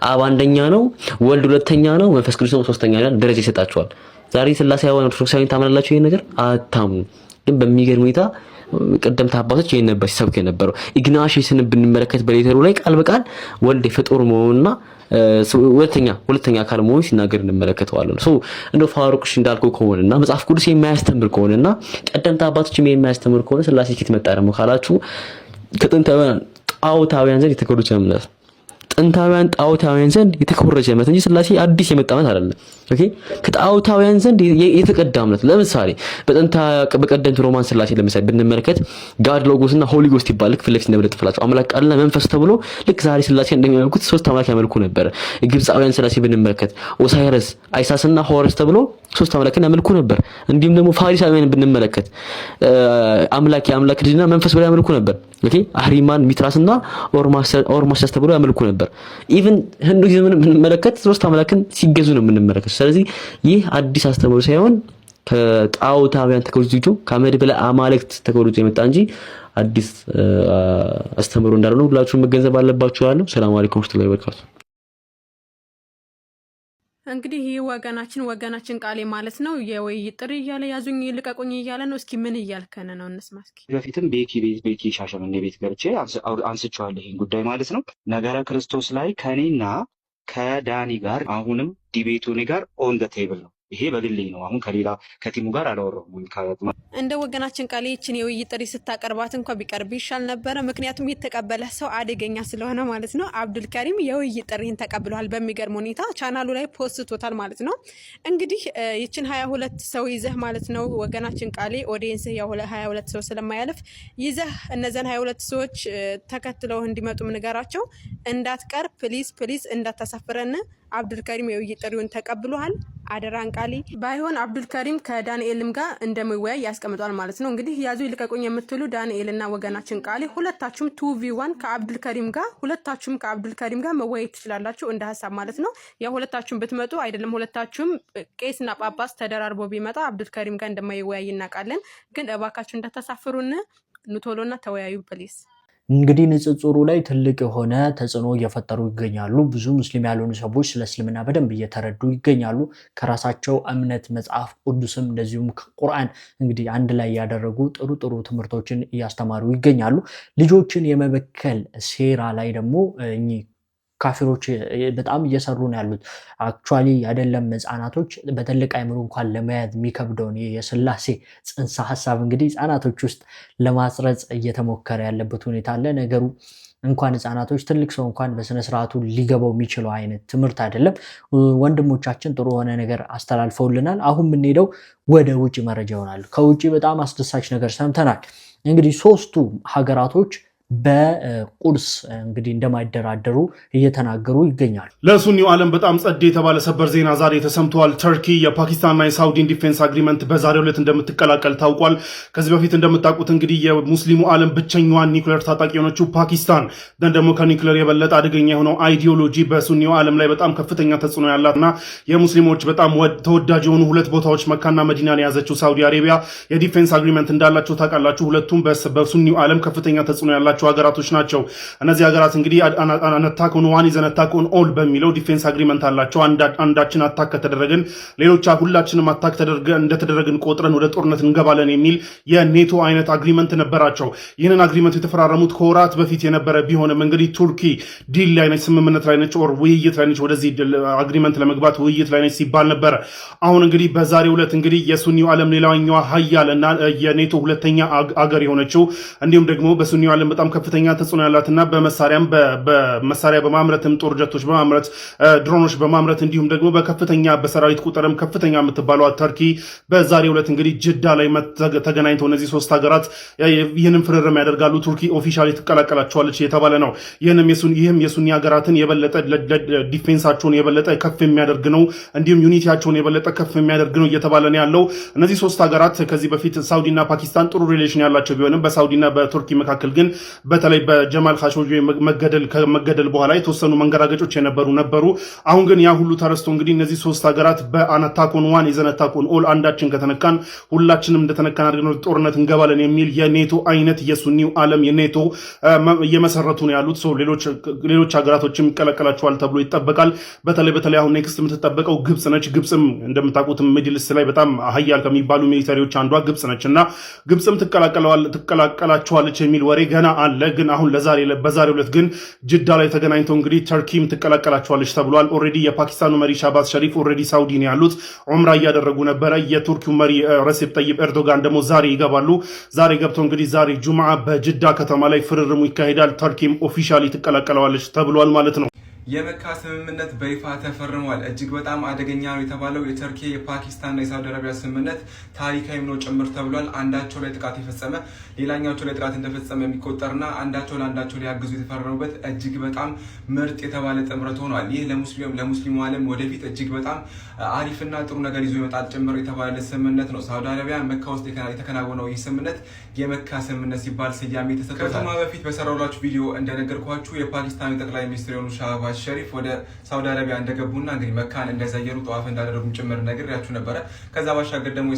አብ አንደኛ ነው፣ ወልድ ሁለተኛ ነው፣ መንፈስ ቅዱስ ደግሞ ሶስተኛ ነው። ደረጃ ይሰጣቸዋል። ዛሬ ስላሴ ያው ኦርቶዶክሳዊ ታምናላችሁ ይሄን ነገር አታምኑ። ግን በሚገርም ሁኔታ ቀደምት አባቶች ይሄን ነበር ሲሰብክ የነበረው። ኢግናሽስን ብንመለከት በሌተሩ ላይ ቃል በቃል ወልድ ፍጡር መሆኑና ሁለተኛ አካል መሆኑ ሲናገር እንመለከተዋለን። እንደው ፋሩቅሽ እንዳልከው ከሆነና መጽሐፍ ቅዱስ የማያስተምር ከሆነና ቀደምት አባቶችም የማያስተምር ከሆነ ስላሴ ኪት መጣ ደግሞ ካላችሁ ከጥንታውያን ጣዖታውያን ዘንድ የተከሩት እምነት ጥንታውያን ጣዖታውያን ዘንድ የተኮረጀ እምነት እንጂ ስላሴ አዲስ የመጣ እምነት አይደለም። ኦኬ ከጣዖታውያን ዘንድ የተቀዳ እምነት ለምሳሌ በቀደምት ሮማን ስላሴ ለምሳሌ ብንመለከት ጋድ ሎጎስ እና ሆሊ ጎስት ይባላል። ፊት ለፊት እንደምንጥፍላቸው አምላክ ቃልና መንፈስ ተብሎ ልክ ዛሬ ስላሴ እንደሚያመልኩት ሶስት አምላክ ያመልኩ ነበር። ግብጻውያን ስላሴ ብንመለከት ኦሳይረስ፣ አይሳስና ሆረስ ተብሎ ሶስት አምላክን ያመልኩ ነበር። እንዲሁም ደግሞ ፋሪሳውያን ብንመለከት የአምላክ ልጅና መንፈስ ብለው ያመልኩ ነበር። ኦኬ አህሪማን፣ ሚትራስና ኦርማስያስ ተብሎ ያመልኩ ነበር። ኢቭን ህንዱይዝምን ብንመለከት ሶስት አምላክን ሲገዙ ነው የምንመለከት። ስለዚህ ይህ አዲስ አስተምህሮ ሳይሆን ከጣዖታውያን ተከሩት ከመድብለ አማልክት ተከሩት የመጣ እንጂ አዲስ አስተምህሮ እንዳልሆነ ሁላችሁም መገንዘብ አለባችሁ። ያለው ሰላም አለይኩም ወራህመቱላሂ ወበረካቱ። እንግዲህ ይህ ወገናችን ቃሌ ማለት ነው የውይይት ጥሪ እያለ ያዙኝ ልቀቁኝ እያለ ነው። እስኪ ምን እያልከነ ነው እንስማ እስኪ። በፊትም ቤኪ ሻሸመኔ ቤት ገብቼ አንስቼዋለሁ ይሄን ጉዳይ ማለት ነው። ነገረ ክርስቶስ ላይ ከኔና ከዳኒ ጋር አሁንም ዲቤቱ እኔ ጋር ኦን ዘ ቴብል ነው። ይሄ በግሌ ነው። አሁን ከቲሙ ጋር አላወራሁም። እንደ ወገናችን ቃል ይችን የውይይት ጥሪ ስታቀርባት እንኳን ቢቀርብ ይሻል ነበረ። ምክንያቱም የተቀበለ ሰው አደገኛ ስለሆነ ማለት ነው። አብዱልከሪም የውይይት ጥሪን ተቀብሏል። በሚገርም ሁኔታ ቻናሉ ላይ ፖስቶታል ማለት ነው። እንግዲህ ይችን 22 ሰው ይዘህ ማለት ነው ወገናችን ቃሌ ኦዲየንስ 22 ሰው ስለማያልፍ ይዘህ እነዚያን 22 ሰዎች ተከትለው እንዲመጡ ምንገራቸው እንዳትቀር ፕሊዝ እንዳታሳፍረን። አብዱልከሪም የውይይት ጥሪውን ተቀብሏል። አደራን ቃሊ ባይሆን አብዱልከሪም ከዳንኤልም ጋር እንደሚወያይ ያስቀምጧል ማለት ነው። እንግዲህ ያዙ ይልቀቁኝ የምትሉ ዳንኤልና ወገናችን ቃሊ ሁለታችሁም 2v1 ከአብዱልከሪም ጋር መወያየት ትችላላችሁ እንደ ሀሳብ ማለት ነው። ያ ሁለታችሁም ብትመጡ አይደለም ሁለታችሁም ቄስና ጳጳስ ተደራርቦ ቢመጣ አብዱልከሪም ጋር እንደማይወያይ እናውቃለን። ግን እባካችሁ እንዳታሳፍሩን ኑቶሎና ተወያዩ ፕሊስ። እንግዲህ ንጽጽሩ ላይ ትልቅ የሆነ ተጽዕኖ እየፈጠሩ ይገኛሉ። ብዙ ሙስሊም ያልሆኑ ሰዎች ስለ እስልምና በደንብ እየተረዱ ይገኛሉ። ከራሳቸው እምነት መጽሐፍ ቅዱስም እንደዚሁም ቁርአን እንግዲህ አንድ ላይ ያደረጉ ጥሩ ትምህርቶችን እያስተማሩ ይገኛሉ። ልጆችን የመበከል ሴራ ላይ ደግሞ እኚህ ካፊሮች በጣም እየሰሩ ነው ያሉት። አክቹዋሊ አይደለም ህፃናቶች በትልቅ አይምሮ እንኳን ለመያዝ የሚከብደውን የስላሴ ጽንሰ ሀሳብ እንግዲህ ህፃናቶች ውስጥ ለማስረጽ እየተሞከረ ያለበት ሁኔታ አለ። ነገሩ እንኳን ህፃናቶች ትልቅ ሰው እንኳን በስነስርዓቱ ሊገባው የሚችለው አይነት ትምህርት አይደለም። ወንድሞቻችን ጥሩ የሆነ ነገር አስተላልፈውልናል። አሁን የምንሄደው ወደ ውጭ መረጃ ይሆናል። ከውጭ በጣም አስደሳች ነገር ሰምተናል። እንግዲህ 3ቱ ሀገራቶች በቁርስ እንግዲህ እንደማይደራደሩ እየተናገሩ ይገኛሉ። ለሱኒው ዓለም በጣም ጸድ የተባለ ሰበር ዜና ዛሬ ተሰምቷል። ተርኪ የፓኪስታንና የሳውዲን ዲፌንስ አግሪመንት በዛሬው ዕለት እንደምትቀላቀል ታውቋል። ከዚህ በፊት እንደምታውቁት እንግዲህ የሙስሊሙ ዓለም ብቸኛዋን ኒውክሌር ታጣቂ የሆነችው ፓኪስታን ደግሞ ከኒውክሌር የበለጠ አደገኛ የሆነው አይዲዮሎጂ በሱኒው ዓለም ላይ በጣም ከፍተኛ ተጽዕኖ ያላትና የሙስሊሞች በጣም ተወዳጅ የሆኑ ሁለት ቦታዎች መካና መዲናን የያዘችው ሳውዲ አረቢያ የዲፌንስ አግሪመንት እንዳላቸው ታውቃላችሁ። ሁለቱም በሱኒው ዓለም ከፍተኛ ተጽዕኖ ያላቸው ሀገራቶች ናቸው። እነዚህ ሀገራት እንግዲህ አታክ ኦን ዋን ኢዝ አን አታክ ኦን ኦል በሚለው ዲፌንስ አግሪመንት አላቸው። አንዳችን አታክ ከተደረገን ሌሎች ሁላችንም አታክ እንደተደረግን ቆጥረን ወደ ጦርነት እንገባለን የሚል የኔቶ አይነት አግሪመንት ነበራቸው። ይህንን አግሪመንት የተፈራረሙት ከወራት በፊት የነበረ ቢሆንም እንግዲህ ቱርኪ ዲል ላይ ነች፣ ስምምነት ላይ ነች፣ ኦር ውይይት ላይ ነች፣ ወደዚህ አግሪመንት ለመግባት ውይይት ላይ ነች ሲባል ነበረ። አሁን እንግዲህ በዛሬው ዕለት እንግዲህ የሱኒው ዓለም ሌላኛዋ ሀያል እና የኔቶ ሁለተኛ አገር የሆነችው እንዲሁም ደግሞ በሱኒው ዓለም በጣም ከፍተኛ ተጽዕኖ ያላትና በመሳሪያ በማምረትም ጦር ጀቶች በማምረት ድሮኖች በማምረት እንዲሁም ደግሞ በከፍተኛ በሰራዊት ቁጥርም ከፍተኛ የምትባለው ተርኪ በዛሬው ዕለት እንግዲህ ጅዳ ላይ ተገናኝተው እነዚህ 3 ሀገራት ይህንን ፍርርም ያደርጋሉ። ቱርኪ ኦፊሻሊ ትቀላቀላቸዋለች የተባለ ነው። ይህም የሱኒ ሀገራትን የበለጠ ዲፌንሳቸውን የበለጠ ከፍ የሚያደርግ ነው፣ እንዲሁም ዩኒቲያቸውን የበለጠ ከፍ የሚያደርግ ነው እየተባለ ነው ያለው። እነዚህ 3 ሀገራት ከዚህ በፊት ሳውዲና ፓኪስታን ጥሩ ሪሌሽን ያላቸው ቢሆንም በሳውዲና በቱርኪ መካከል ግን በተለይ በጀማል ካሾጂ መገደል በኋላ የተወሰኑ መንገራገጮች ነበሩ። አሁን ግን ያ ሁሉ ተረስቶ እንግዲህ እነዚህ ሶስት ሀገራት በአናታኮን ዋን የዘነታኮን ኦል አንዳችን ከተነካን ሁላችንም እንደተነካን አድርገን ጦርነት እንገባለን የሚል የኔቶ አይነት የሱኒው ዓለም የኔቶ እየመሰረቱ ነው ያሉት። ሰው ሌሎች ሀገራቶችም ይቀላቀላቸዋል ተብሎ ይጠበቃል። በተለይ አሁን ኔክስት የምትጠበቀው ግብጽ ነች። ግብጽም እንደምታውቁት ሚድልስ ላይ በጣም ሀያል ከሚባሉ ሚሊተሪዎች አንዷ ግብጽ ነች እና ግብጽም ትቀላቀላቸዋለች የሚል ወሬ ገና አለ። ግን አሁን በዛሬው ዕለት ግን ጅዳ ላይ ተገናኝተው እንግዲህ ተርኪም ትቀላቀላቸዋለች ተብሏል። ኦልሬዲ የፓኪስታኑ መሪ ሻህባዝ ሸሪፍ ኦልሬዲ ሳውዲ ነው ያሉት፣ ዑምራ እያደረጉ ነበረ። የቱርኪው መሪ ረሲፕ ጠይብ ኤርዶጋን ደግሞ ዛሬ ይገባሉ። ዛሬ ገብተው እንግዲህ ዛሬ ጁምዓ በጅዳ ከተማ ላይ ፍርርሙ ይካሄዳል። ተርኪም ኦፊሻሊ ትቀላቀለዋለች ተብሏል ማለት ነው። የመካ ስምምነት በይፋ ተፈርሟል። እጅግ በጣም አደገኛ ነው የተባለው የተርኪ የፓኪስታንና የሳውዲ አረቢያ ስምምነት ታሪካዊም ነው ጭምር ተብሏል። አንዳቸው ላይ ጥቃት የፈጸመ ሌላኛቸው ላይ ጥቃት እንደፈጸመ የሚቆጠርና አንዳቸው ለአንዳቸው ሊያግዙ የተፈረሙበት እጅግ በጣም ምርጥ የተባለ ጥምረት ሆኗል። ይህ ለሙስሊሙ ዓለም ወደፊት እጅግ በጣም አሪፍና ጥሩ ነገር ይዞ ይመጣል ጭምር የተባለ ስምምነት ነው። ሳውዲ አረቢያ መካ ውስጥ የተከናወነው ይህ ስምምነት የመካ ስምምነት ሲባል ስያሜ ተሰጥቶታል። ከዚያ በፊት በሰራሁላችሁ ቪዲዮ እንደነገርኳችሁ የፓኪስታን ጠቅላይ ሚኒስትር የሆኑ ሻህባዝ ሸሪፍ ወደ ሳውዲ አረቢያ እንደገቡና እንግዲህ መካን እንደዘየሩ ጠዋፍ እንዳደረጉ ጭምር ነግሬያችሁ ነበረ። ከዛ ባሻገር ደግሞ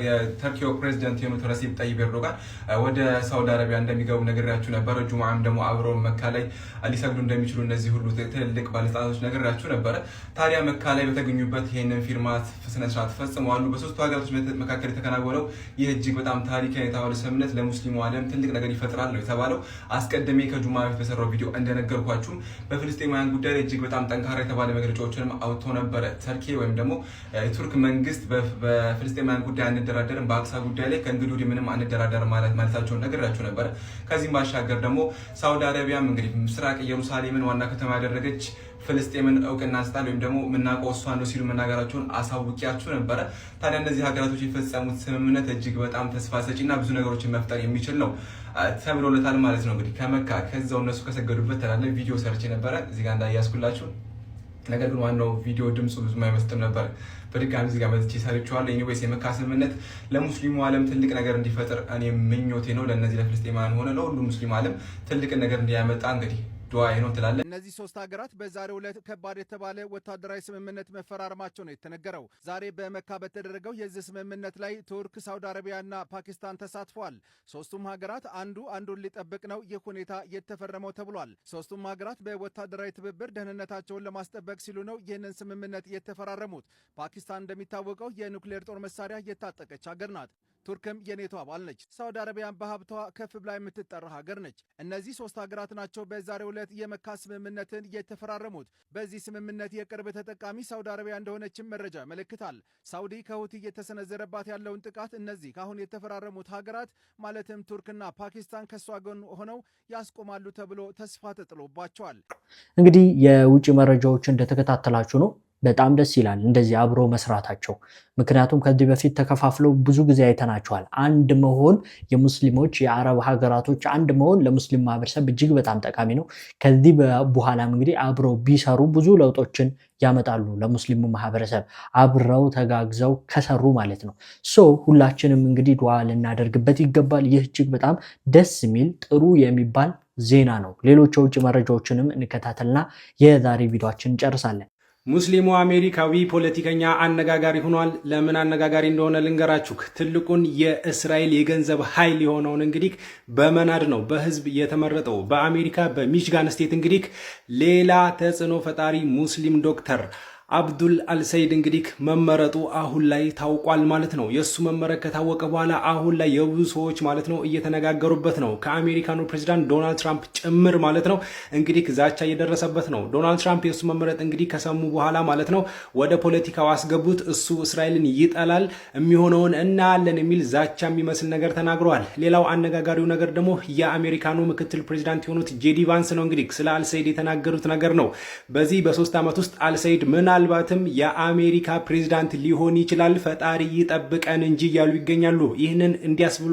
የተርኪው ፕሬዚደንት የሆኑት ረሲፕ ጠይብ ኤርዶጋን ወደ ሳውዲ አረቢያ እንደሚገቡ ነግሬያችሁ ነበረ። ጁምዓም ደግሞ አብረው መካ ላይ ሊሰግዱ እንደሚችሉ እነዚህ ሁሉ ትልልቅ ባለስልጣናቶች ነግሬያችሁ ነበረ። ታዲያ መካ ላይ በተገኙበት ይህንን ፊርማ ስነስርዓት ፈጽመዋል። በሶስቱ ሀገራቶች መካከል የተከናወነው ይህ እጅግ በጣም ታሪካዊ የተባለ ስምምነት ለሙስሊሙ ዓለም ትልቅ ነገር ይፈጥራል ነው የተባለው። አስቀድሜ ከጁምዓ በፊት በሰራው ቪዲዮ እንደነገርኳችሁም በፍልስጤማውያን ጉዳይ እጅግ በጣም ጠንካራ የተባለ መግለጫዎችንም አውጥቶ ነበረ። ተርኪ ወይም ደግሞ የቱርክ መንግስት በፍልስጤማውያን ጉዳይ አንደራደርም፣ በአክሳ ጉዳይ ላይ ከእንግዲህ ወዲህ ምንም አንደራደርም ማለታቸውን ነግሬያችሁ ነበረ። ከዚህም ባሻገር ደግሞ ሳውዲ አረቢያም እንግዲህ ምስራቅ ኢየሩሳሌምን ዋና ከተማ ያደረገች ፍልስጤምን እውቅና ስጣል ወይም ደግሞ የምናውቀው እሷ ነው ሲሉ መናገራቸውን አሳውቂያችሁ ነበረ። ታዲያ እነዚህ ሀገራቶች የፈጸሙት ስምምነት እጅግ በጣም ተስፋ ሰጪና ብዙ ነገሮችን መፍጠር የሚችል ነው ተብሎለታል ማለት ነው። እንግዲህ ከመካ ከዛው እነሱ ከሰገዱበት ተላለ ቪዲዮ ሰርች ነበረ እዚህ ጋር እንዳያስኩላችሁ። ነገር ግን ዋናው ቪዲዮ ድምፁ ብዙም አይመስጥም ነበር። በድጋሚ እዚህ ጋር መጥቼ ሰርቼዋለሁ። ኤኒዌይስ የመካ ስምምነት ለሙስሊሙ ዓለም ትልቅ ነገር እንዲፈጥር እኔ ምኞቴ ነው። ለእነዚህ ለፍልስጤማውያን ሆነ ለሁሉ ሙስሊም ዓለም ትልቅ ነገር እንዲያመጣ እንግዲህ ዱዓዬ ነው ትላለህ። እነዚህ ሶስት ሀገራት በዛሬው ዕለት ከባድ የተባለ ወታደራዊ ስምምነት መፈራረማቸው ነው የተነገረው። ዛሬ በመካ በተደረገው የዚህ ስምምነት ላይ ቱርክ፣ ሳውዲ አረቢያና ፓኪስታን ተሳትፈዋል። ሶስቱም ሀገራት አንዱን ሊጠብቅ ነው ይህ ሁኔታ የተፈረመው ተብሏል። ሶስቱም ሀገራት በወታደራዊ ትብብር ደህንነታቸውን ለማስጠበቅ ሲሉ ነው ይህንን ስምምነት የተፈራረሙት። ፓኪስታን እንደሚታወቀው የኑክሌር ጦር መሳሪያ የታጠቀች ሀገር ናት። ቱርክም የኔቶ አባል ነች። ሳውዲ አረቢያን በሀብቷ ከፍ ብላ የምትጠራ ሀገር ነች። እነዚህ ሶስት ሀገራት ናቸው በዛሬው ዕለት የመካ ስምምነትን የተፈራረሙት። በዚህ ስምምነት የቅርብ ተጠቃሚ ሳውዲ አረቢያ እንደሆነችም መረጃ ያመለክታል። ሳውዲ ከሁቲ እየተሰነዘረባት ያለውን ጥቃት እነዚህ ካሁን የተፈራረሙት ሀገራት ማለትም ቱርክና ፓኪስታን ከሷ ጎን ሆነው ያስቆማሉ ተብሎ ተስፋ ተጥሎባቸዋል። እንግዲህ የውጭ መረጃዎች እንደተከታተላችሁ ነው። በጣም ደስ ይላል እንደዚህ አብሮ መስራታቸው። ምክንያቱም ከዚህ በፊት ተከፋፍለው ብዙ ጊዜ አይተናቸዋል። አንድ መሆን የሙስሊሞች የአረብ ሀገራቶች አንድ መሆን ለሙስሊም ማህበረሰብ እጅግ በጣም ጠቃሚ ነው። ከዚህ በኋላም እንግዲህ አብረው ቢሰሩ ብዙ ለውጦችን ያመጣሉ ለሙስሊሙ ማህበረሰብ አብረው ተጋግዘው ከሰሩ ማለት ነው። ሁላችንም እንግዲህ ዱዓ ልናደርግበት ይገባል። ይህ እጅግ በጣም ደስ የሚል ጥሩ የሚባል ዜና ነው። ሌሎች የውጭ መረጃዎችንም እንከታተልና የዛሬ ቪዲዮአችንን እንጨርሳለን። ሙስሊሙ አሜሪካዊ ፖለቲከኛ አነጋጋሪ ሆኗል። ለምን አነጋጋሪ እንደሆነ ልንገራችሁ። ትልቁን የእስራኤል የገንዘብ ኃይል የሆነውን እንግዲህ በመናድ ነው በህዝብ የተመረጠው በአሜሪካ በሚችጋን ስቴት እንግዲህ ሌላ ተጽዕኖ ፈጣሪ ሙስሊም ዶክተር አብዱል አልሰይድ እንግዲህ መመረጡ አሁን ላይ ታውቋል ማለት ነው። የሱ መመረጥ ከታወቀ በኋላ አሁን ላይ የብዙ ሰዎች ማለት ነው እየተነጋገሩበት ነው። ከአሜሪካኑ ፕሬዚዳንት ዶናልድ ትራምፕ ጭምር ማለት ነው እንግዲህ ዛቻ እየደረሰበት ነው። ዶናልድ ትራምፕ የሱ መመረጥ እንግዲህ ከሰሙ በኋላ ማለት ነው ወደ ፖለቲካው አስገቡት። እሱ እስራኤልን ይጠላል፣ የሚሆነውን እናያለን የሚል ዛቻ የሚመስል ነገር ተናግረዋል። ሌላው አነጋጋሪው ነገር ደግሞ የአሜሪካኑ ምክትል ፕሬዚዳንት የሆኑት ጄዲ ቫንስ ነው እንግዲህ ስለ አልሰይድ የተናገሩት ነገር ነው። በዚህ በ3 ዓመት ውስጥ አልሰይድ ምናልባትም የአሜሪካ ፕሬዝዳንት ሊሆን ይችላል፣ ፈጣሪ ይጠብቀን እንጂ እያሉ ይገኛሉ። ይህንን እንዲያስብሎ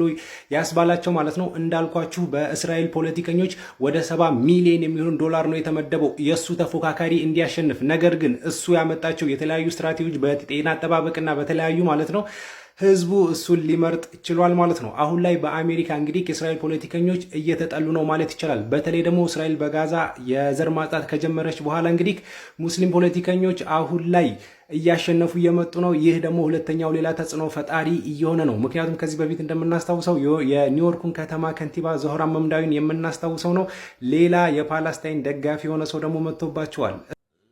ያስባላቸው ማለት ነው እንዳልኳችሁ በእስራኤል ፖለቲከኞች ወደ 70 ሚሊዮን የሚሆን ዶላር ነው የተመደበው የእሱ ተፎካካሪ እንዲያሸንፍ። ነገር ግን እሱ ያመጣቸው የተለያዩ ስትራቴጂዎች በጤና አጠባበቅና በተለያዩ ማለት ነው ህዝቡ እሱን ሊመርጥ ችሏል ማለት ነው። አሁን ላይ በአሜሪካ እንግዲህ የእስራኤል ፖለቲከኞች እየተጠሉ ነው ማለት ይቻላል። በተለይ ደግሞ እስራኤል በጋዛ የዘር ማጥፋት ከጀመረች በኋላ እንግዲህ ሙስሊም ፖለቲከኞች አሁን ላይ እያሸነፉ እየመጡ ነው። ይህ ደግሞ ሁለተኛው ሌላ ተጽዕኖ ፈጣሪ እየሆነ ነው። ምክንያቱም ከዚህ በፊት እንደምናስታውሰው የኒውዮርኩን ከተማ ከንቲባ ዞህራን መምዳዊን የምናስታውሰው ነው። ሌላ የፓለስታይን ደጋፊ የሆነ ሰው ደግሞ መጥቶባቸዋል።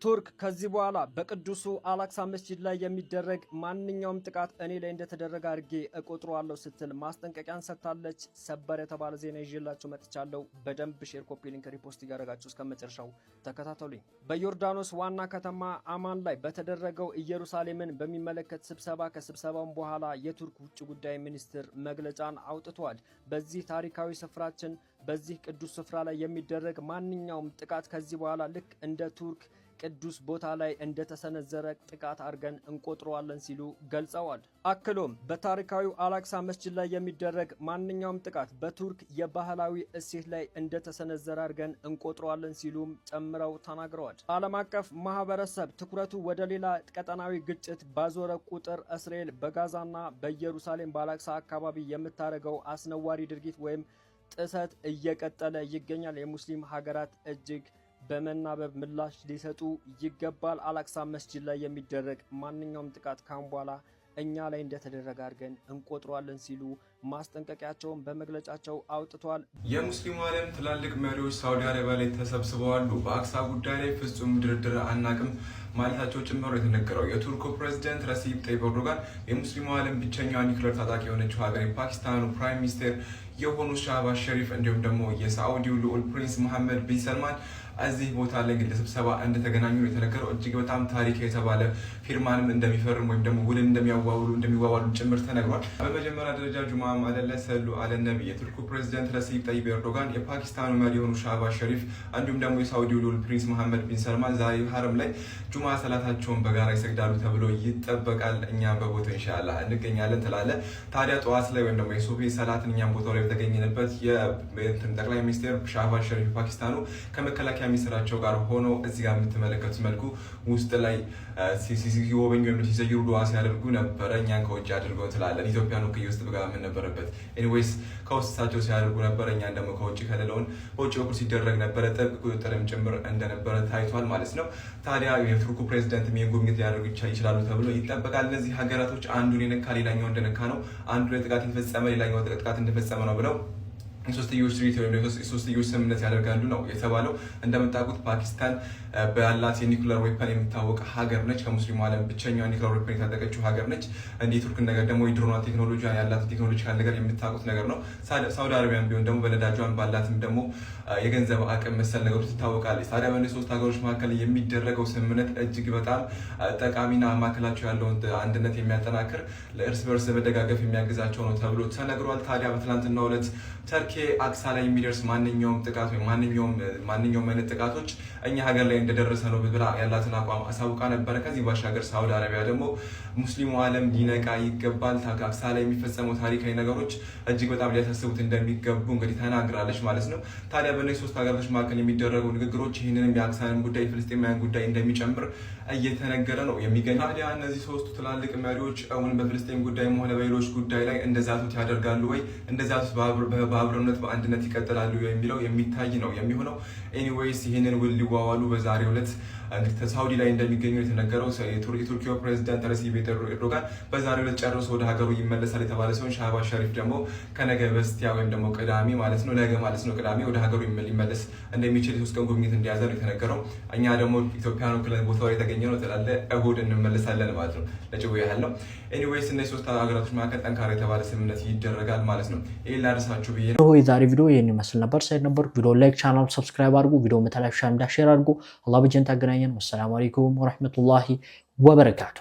ቱርክ ከዚህ በኋላ በቅዱሱ አላክሳ መስጂድ ላይ የሚደረግ ማንኛውም ጥቃት እኔ ላይ እንደተደረገ አድርጌ እቆጥረዋለሁ ስትል ማስጠንቀቂያን ሰጥታለች። ሰበር የተባለ ዜና ይዤላችሁ መጥቻለሁ። በደንብ ሼር፣ ኮፒ ሊንክ፣ ሪፖስት እያደረጋችሁ እስከ መጨረሻው ተከታተሉኝ። በዮርዳኖስ ዋና ከተማ አማን ላይ በተደረገው ኢየሩሳሌምን በሚመለከት ስብሰባ ከስብሰባው በኋላ የቱርክ ውጭ ጉዳይ ሚኒስትር መግለጫን አውጥቷል። በዚህ ታሪካዊ ስፍራችን በዚህ ቅዱስ ስፍራ ላይ የሚደረግ ማንኛውም ጥቃት ከዚህ በኋላ ልክ እንደ ቱርክ ቅዱስ ቦታ ላይ እንደተሰነዘረ ጥቃት አድርገን እንቆጥረዋለን ሲሉ ገልጸዋል። አክሎም በታሪካዊው አላክሳ መስጂድ ላይ የሚደረግ ማንኛውም ጥቃት በቱርክ የባህላዊ እሴት ላይ እንደተሰነዘረ አድርገን እንቆጥረዋለን ሲሉም ጨምረው ተናግረዋል። ዓለም አቀፍ ማህበረሰብ ትኩረቱ ወደ ሌላ ቀጠናዊ ግጭት ባዞረ ቁጥር እስራኤል በጋዛና በኢየሩሳሌም በአላክሳ አካባቢ የምታደርገው አስነዋሪ ድርጊት ወይም ጥሰት እየቀጠለ ይገኛል። የሙስሊም ሀገራት እጅግ በመናበብ ምላሽ ሊሰጡ ይገባል። አላክሳ መስጂድ ላይ የሚደረግ ማንኛውም ጥቃት ካሁን በኋላ እኛ ላይ እንደተደረገ አድርገን እንቆጥረዋለን ሲሉ ማስጠንቀቂያቸውን በመግለጫቸው አውጥቷል። የሙስሊሙ ዓለም ትላልቅ መሪዎች ሳውዲ አረቢያ ላይ ተሰብስበዋል። በአክሳ ጉዳይ ላይ ፍጹም ድርድር አናቅም ማለታቸው ጭምር የተነገረው የቱርኩ ፕሬዝዳንት ረሲፕ ጠይብ ኤርዶጋን የሙስሊሙ ዓለም ብቸኛዋ ኒውክሌር ታጣቂ የሆነችው ሀገር የፓኪስታኑ ፕራይም ሚኒስቴር የሆኑ ሻህባዝ ሸሪፍ እንዲሁም ደግሞ የሳዑዲው ልዑል ፕሪንስ መሐመድ ቢን ሰልማን እዚህ ቦታ ላይ እንግዲህ ስብሰባ እንደተገናኙ የተነገረው እጅግ በጣም ታሪክ የተባለ ፊርማንም እንደሚፈርም ወይም ደግሞ ውልን እንደሚዋዋሉ ጭምር ተነግሯል። በመጀመሪያ ደረጃ ጁማ ማለለ ሰሉ አለ ነብይ የቱርኩ ፕሬዝዳንት ረሲፕ ጠይብ ኤርዶጋን የፓኪስታኑ መሪ የሆኑ ሻህባዝ ሸሪፍ እንዲሁም ደግሞ የሳዑዲው ልዑል ፕሪንስ መሐመድ ቢን ሰልማን ዛሬ ሀረም ላይ ጁማ ሰላታቸውን በጋራ ይሰግዳሉ ተብሎ ይጠበቃል። እኛም በቦታው ኢንሻአላህ እንገኛለን ትላለ። ታዲያ ጠዋት ላይ ወይም ደግሞ የሱብሂ ሰላትን እኛም ቦታው ላይ በተገኘንበት የጠቅላይ ሚኒስትር ሻህባዝ ሸሪፍ ፓኪስታኑ ከመከላከያ ሚኒስትራቸው ጋር ሆኖ እዚህ ጋር የምትመለከቱት መልኩ ውስጥ ላይ ሲጎበኙ ወይም ሲዘይሩ ዱዓ ሲያደርጉ ነበረ። እኛን ከውጭ አድርገው ትላለን። ኢትዮጵያን ወክዬ ውስጥ በጋ ምን ነበረበት ኤኒዌይስ ከውስጣቸው ሲያደርጉ ነበረ። እኛን ደግሞ ከውጭ ከሌለውን በውጭ በኩል ሲደረግ ነበረ። ጥብቅ ቁጥጥርም ጭምር እንደነበረ ታይቷል ማለት ነው። ታዲያ የቱርኩ ፕሬዝዳንት ጉብኝት ሊያደርጉ ይችላሉ ተብሎ ይጠበቃል። እነዚህ ሀገራቶች አንዱን የነካ ሌላኛው እንደነካ ነው፣ አንዱ ላይ ጥቃት የተፈጸመ ሌላኛው ጥቃት እንደፈጸመ ነው ብለው የሶስትዮሽ ትሪቲ ወይም የሶስትዮሽ ስምምነት ያደርጋሉ ነው የተባለው። እንደምታውቁት ፓኪስታን ባላት የኒኩለር ዌፐን የምታወቅ ሀገር ነች። ከሙስሊሙ ዓለም ብቸኛው ኒኩለር ዌፐን የታጠቀችው ሀገር ነች። እንደ ቱርክን ነገር ደግሞ የድሮኗ ቴክኖሎጂ ያላት ቴክኖሎጂካል ነገር የምታውቁት ነገር ነው። ሳውዲ አረቢያን ቢሆን ደግሞ በነዳጇን ባላትም ደግሞ የገንዘብ አቅም መሰል ነገሮች ትታወቃለች። ታዲያ በእነዚህ ሶስት ሀገሮች መካከል የሚደረገው ስምምነት እጅግ በጣም ጠቃሚና መካከላቸው ያለውን አንድነት የሚያጠናክር ለእርስ በርስ መደጋገፍ የሚያግዛቸው ነው ተብሎ ተነግሯል። ታዲያ በትናንትናው ዕለት ተርኪ አክሳ ላይ የሚደርስ ማንኛውም ጥቃት ወይም ማንኛውም አይነት ጥቃቶች እኛ ሀገር ላይ እንደደረሰ ነው ብላ ያላትን አቋም አሳውቃ ነበረ። ከዚህ ባሻገር ሳውዲ አረቢያ ደግሞ ሙስሊሙ ዓለም ሊነቃ ይገባል፣ አክሳ ላይ የሚፈጸሙ ታሪካዊ ነገሮች እጅግ በጣም ሊያሳስቡት እንደሚገቡ እንግዲህ ተናግራለች ማለት ነው። ታዲያ በእነዚህ ሶስት ሀገሮች መካከል የሚደረጉ ንግግሮች ይህንንም የአክሳንም ጉዳይ ፍልስጤማውያን ጉዳይ እንደሚጨምር እየተነገረ ነው የሚገኝ። ታዲያ እነዚህ ሶስቱ ትላልቅ መሪዎች አሁን በፍልስጤም ጉዳይም ሆነ በሌሎች ጉዳይ ላይ እንደዛቱት ያደርጋሉ ወይ እንደዛቱት በአብሮነት በአንድነት ይቀጥላሉ የሚለው የሚታይ ነው የሚሆነው። ኤኒዌይስ ይህንን ውል ሊዋዋሉ በዛሬው ዕለት እንግዲህ ሳውዲ ላይ እንደሚገኙ የተነገረው የቱርኪው ፕሬዝዳንት ረሲፕ ኤርዶጋን በዛሬው ዕለት ጨርሶ ወደ ሀገሩ ይመለሳል የተባለ ሲሆን ሻህባዝ ሸሪፍ ደግሞ ከነገ በስቲያ ወይም ደግሞ ቅዳሜ ማለት ነው ነገ ማለት ነው ቅዳሜ ወደ ሀገሩ ሊመለስ እንደሚችል የሶስት ቀን ጉብኝት እንደያዘ ነው የተነገረው። እኛ ደግሞ ኢትዮጵያውያኑ ቦታው ላይ የተገኘ ነው ትላለ እሁድ እንመለሳለን ማለት ነው። ለጭቡ ያህል ነው። ኤኒዌይስ እነዚህ ሶስት ሀገራቶች መካከል ጠንካራ የተባለ ስምምነት ይደረጋል ማለት ነው። ይህ ላደርሳችሁ ብዬ ነው። የዛሬ ቪዲዮ ይህን ይመስል ነበር። ሳይድ ነበር ቪዲዮ ላይክ፣ ቻናል ሰብስክራይብ አድርጉ። ቪዲዮ መተላልፍ ሻም ዳሼር አድርጉ። አላህ በጀንታ አገናኘን። ወሰላሙ አለይኩም ወራህመቱላሂ ወበረካቱ።